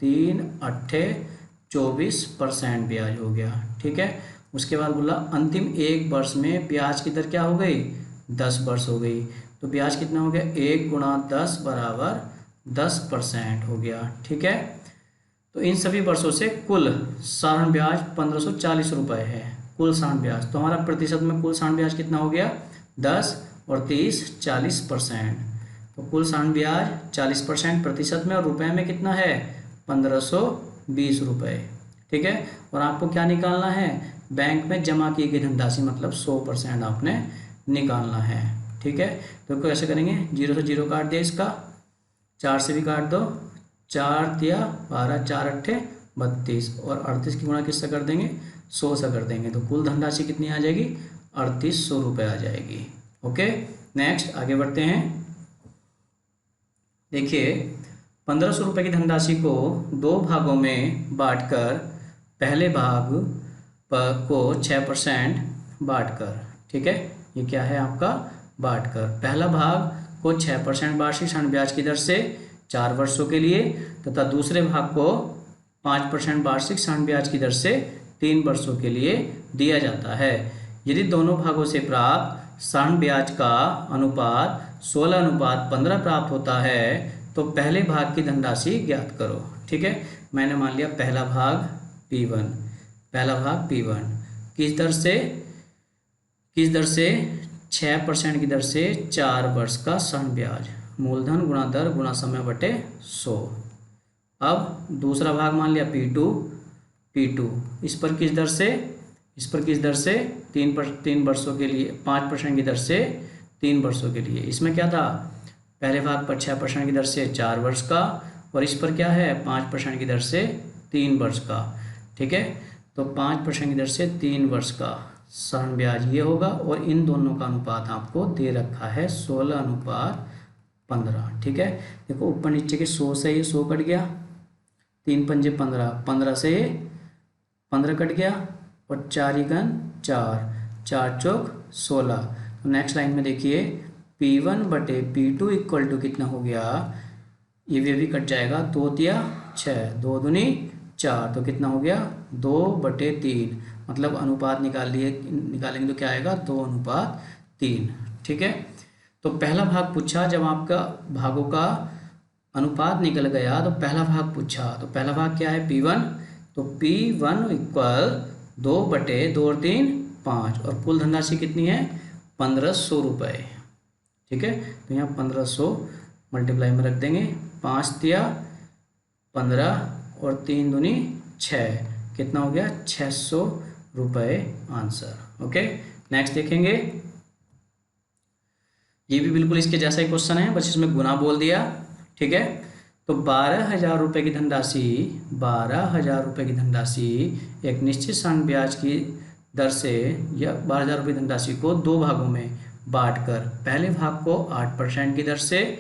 3 × 8 = 24% ब्याज हो गया, ठीक है। उसके बाद बोला अंतिम 1 वर्ष में ब्याज की दर क्या हो गई, 10 वर्ष हो गई। तो ब्याज कितना हो गया, 1 × 10 = 10% हो गया, ठीक है। तो इन सभी वर्षों से कुल साधारण ब्याज 1540 रुपये है, कुल साधारण ब्याज। तो हमारा प्रतिशत में कुल साधारण ब्याज कितना हो गया, 10 और 30 40%। तो कुल साधारण ब्याज 40% प्रतिशत में, और रुपए में कितना है, 1520 रुपये, ठीक है। और आपको क्या निकालना है, बैंक में जमा की गई धनराशि, मतलब 100% आपने निकालना है, ठीक है। तो कैसे करेंगे, 0 से 0 काट दिया, इसका 4 से भी काट दो, 4 × 12 4 × 8 32, और 38 की गुणा किससे कर देंगे, 100 से कर देंगे। तो कुल धनराशि कितनी आ जाएगी, 3800 रुपये आ जाएगी। ओके, नेक्स्ट आगे बढ़ते हैं। देखिए 1500 रुपये की धनराशि को 2 भागों में बांटकर, पहले भाग को 6% बांटकर, ठीक है, ये क्या है आपका, बांटकर। पहला भाग को 6% वार्षिक साधारण ब्याज की दर से 4 वर्षों के लिए, तथा दूसरे भाग को 5% वार्षिक साधारण ब्याज की दर से 3 वर्षों के लिए दिया जाता है। यदि दोनों भागों से प्राप्त साधारण ब्याज का अनुपात 16:15 प्राप्त होता है तो पहले भाग की धनराशि ज्ञात करो, ठीक है। मैंने मान लिया पहला भाग P1 किस दर से 6% की दर से 4 वर्ष का साधारण ब्याज, मूलधन गुणा दर गुणा समय बटे 100। अब दूसरा भाग मान लिया P2 इस पर किस दर से 3 वर्षों के लिए 5% की दर से 3 वर्षों के लिए। इसमें क्या था, पहले भाग पर 6% की दर से 4 वर्ष का, और इस पर क्या है 5% की दर से 3 वर्ष का। ठीक है, तो 5% की दर से 3 वर्ष का साधारण ब्याज ये होगा, और इन दोनों का अनुपात आपको दे रखा है 16:15। ठीक है, देखो ऊपर नीचे के 100 से ये 100 कट गया, 3 पंजे 15, 15 से 15 कट गया, और 4 एकन 4, 4 चौक 16। तो नेक्स्ट लाइन में देखिए P1/P2 इक्वल टू कितना हो गया, ये भी कट जाएगा, 2 तिया 6, 2 दूनी 4, तो कितना हो गया 2/3। मतलब अनुपात निकालेंगे तो क्या आएगा 2:3। ठीक है, तो पहला भाग पूछा, जब आपका भागों का अनुपात निकल गया तो पहला भाग पूछा, तो पहला भाग क्या है P1, तो P1 इक्वल 2/2 और 3 5, और कुल धनराशि कितनी है 1500 रुपये। ठीक है, तो यहाँ 1500 मल्टीप्लाई में रख देंगे, 5 तिया 15 और 3 दूनी 6, कितना हो गया 600 रुपये आंसर। ओके, नेक्स्ट देखेंगे, ये भी बिल्कुल इसके जैसा ही क्वेश्चन है, बस इसमें गुना बोल दिया। ठीक है, तो 12,000 रुपये की धनराशि, 12,000 रुपये की धनराशि एक निश्चित साधारण ब्याज की दर से, या 12,000 रुपये धनराशि को 2 भागों में बांटकर, पहले भाग को 8% की दर से,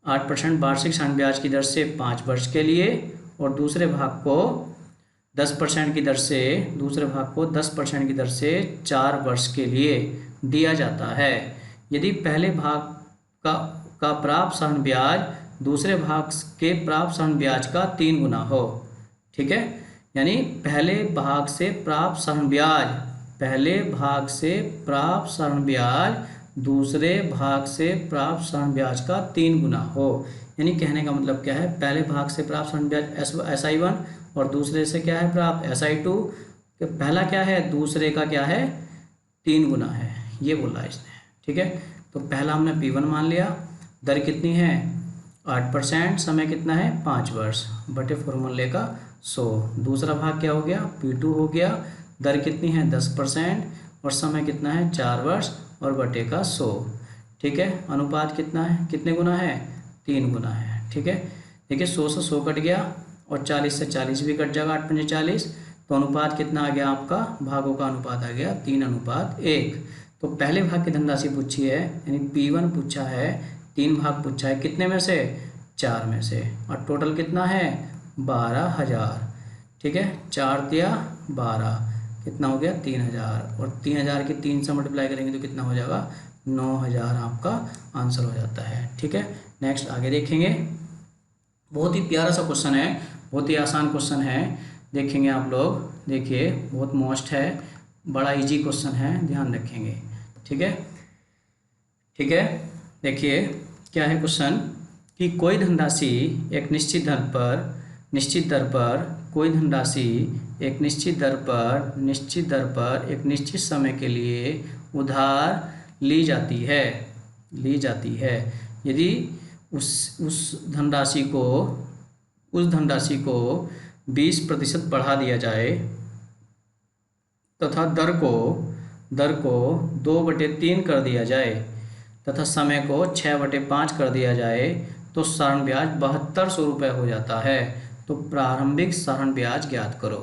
8% वार्षिक साधारण ब्याज की दर से 5 वर्ष के लिए, और दूसरे भाग को 10% की दर से, दूसरे भाग को 10% की दर से 4 वर्ष के लिए दिया जाता है। यदि पहले भाग का प्राप्त साधारण ब्याज दूसरे भाग के प्राप्त साधारण ब्याज का 3 गुना हो। ठीक है, यानी पहले भाग से प्राप्त साधारण ब्याज, पहले भाग से प्राप्त साधारण ब्याज दूसरे भाग से प्राप्त साधारण ब्याज का 3 गुना हो। यानी कहने का मतलब क्या है, पहले भाग से प्राप्त साधारण ब्याज SI1 और दूसरे से क्या है प्राप्त SI2, कि पहला क्या है दूसरे का क्या है 3 गुना है, ये बोला इसने। ठीक है, तो पहला हमने P1 मान लिया, दर कितनी है 8%, समय कितना है 5 वर्ष बटे फॉर्मूले का 100। दूसरा भाग क्या हो गया P2 हो गया, दर कितनी है 10% और समय कितना है 4 वर्ष और बटे का 100। ठीक है, अनुपात कितना है, कितने गुना है 3 गुना है। ठीक है, देखिए 100 से 100 कट गया और 40 से 40 भी कट जाएगा, 8 पंजे 40, तो अनुपात कितना आ गया आपका, भागों का अनुपात आ गया 3:1। तो पहले भाग की धनराशि पूछी है, यानी P1 पूछा है, 3 भाग पूछा है, कितने में से 4 में से, और टोटल कितना है 12,000। ठीक है, 4 तिया 12, कितना हो गया 3,000, और 3,000 की 3 से मल्टीप्लाई करेंगे तो कितना हो जाएगा 9,000 आपका आंसर हो जाता है। ठीक है, नेक्स्ट आगे देखेंगे, बहुत ही प्यारा सा क्वेश्चन है, बहुत ही आसान क्वेश्चन है, देखेंगे आप लोग, देखिए बहुत मोस्ट है, बड़ा इजी क्वेश्चन है, ध्यान रखेंगे। ठीक है, ठीक है, देखिए क्या है क्वेश्चन, कि कोई धनराशि एक निश्चित दर पर कोई धनराशि एक निश्चित दर पर एक निश्चित समय के लिए उधार ली जाती है। यदि उस धनराशि को 20% बढ़ा दिया जाए तथा दर को 2/3 कर दिया जाए तथा समय को 6/5 कर दिया जाए, तो साधारण ब्याज 7200 रुपये हो जाता है। तो प्रारंभिक साधारण ब्याज ज्ञात करो।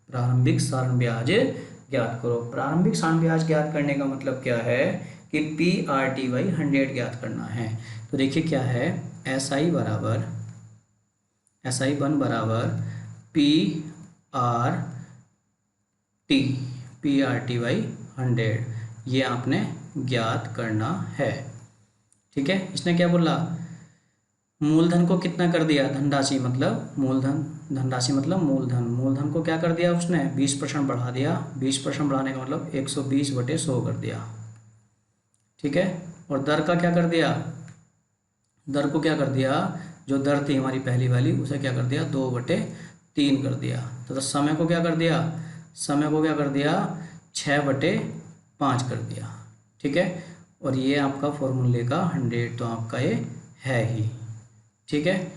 प्रारंभिक साधारण ब्याज ज्ञात करने का मतलब क्या है कि PRTY 100 ज्ञात करना है। तो देखिए क्या है, SI1 बराबर PRTY 100, ये आपने ज्ञात करना है। ठीक है, इसने क्या बोला, मूलधन को कितना कर दिया, धनराशि मतलब मूलधन को क्या कर दिया उसने 20% बढ़ा दिया, 20% बढ़ाने का मतलब 120/100 कर दिया। ठीक है, और दर का क्या कर दिया, दर को क्या कर दिया, जो दर थी हमारी पहली वाली उसे क्या कर दिया 2/3 कर दिया। तो समय को क्या कर दिया, 6/5 कर दिया। ठीक है, और ये आपका फॉर्मूले का 100 तो आपका ये है ही। ठीक है,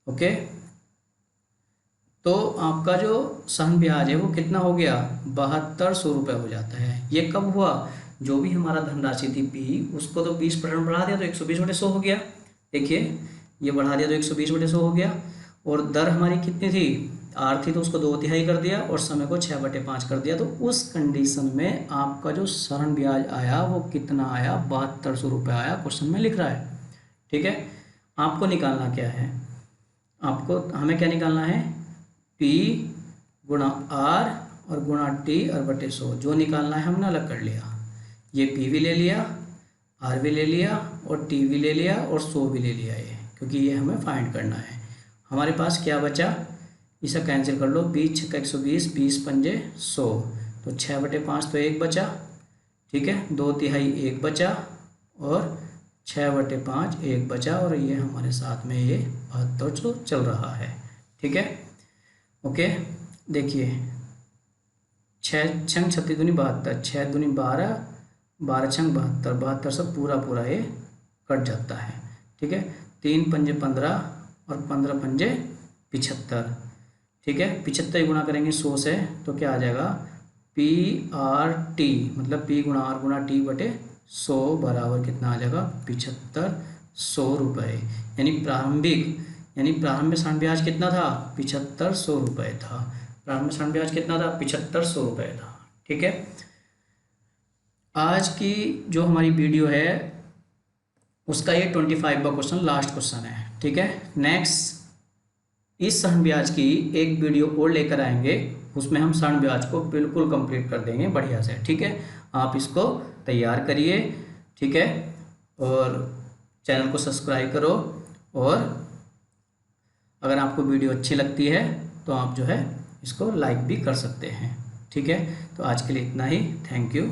ओके, तो आपका जो साधारण ब्याज है वो कितना हो गया 7200 रुपये हो जाता है। ये कब हुआ, जो भी हमारा धनराशि थी P, उसको तो 20% बढ़ा दिया तो 120/100 हो गया। देखिए ये बढ़ा दिया तो 120/100 हो गया। और दर हमारी कितनी थी, आर थी, तो उसको 2/3 कर दिया और समय को 6/5 कर दिया। तो उस कंडीशन में आपका जो सरण ब्याज आया वो कितना आया, 7200 रुपये आया, क्वेश्चन में लिख रहा है। ठीक है, आपको निकालना क्या है, आपको हमें क्या निकालना है, P गुणा R और गुणा T और बटे 100। जो निकालना है हमने अलग कर लिया, ये P भी ले लिया, R भी ले लिया और T भी ले लिया और 100 भी ले लिया, ये क्योंकि ये हमें फाइंड करना है। हमारे पास क्या बचा, इसे कैंसिल कर लो, 20 × 120, 20 पंजे 100, तो 6/5 तो 1 बचा। ठीक है, 2/3 1 बचा और 6/5 1 बचा, और ये हमारे साथ में ये 7200 चल रहा है। ठीक है, ओके, देखिए 6 छंग 36 दूनी 72, 6 दूनी 12, 12 छंग 72, 72 से पूरा पूरा ये कट जाता है। ठीक है, 3 पंजे 15 और 15 पंजे 75। ठीक है, 75 गुणा करेंगे 100 से तो क्या आ जाएगा, PRT मतलब P गुणा R गुणा T बटे 100 बराबर कितना आ जाएगा, 7500 रुपये। यानी प्रारंभ में सरण ब्याज कितना था, 7500 रुपये था। प्रारंभ में सरण ब्याज कितना था, 7500 रुपये था। ठीक है, आज की जो हमारी वीडियो है उसका ये 25 का क्वेश्चन लास्ट क्वेश्चन है। ठीक है, नेक्स्ट इस सरण ब्याज की एक वीडियो और लेकर आएंगे, उसमें हम सरण ब्याज को बिल्कुल कंप्लीट कर देंगे बढ़िया से। ठीक है, आप इसको तैयार करिए। ठीक है, और चैनल को सब्सक्राइब करो, और अगर आपको वीडियो अच्छी लगती है तो आप जो है इसको लाइक भी कर सकते हैं। ठीक है, तो आज के लिए इतना ही, थैंक यू।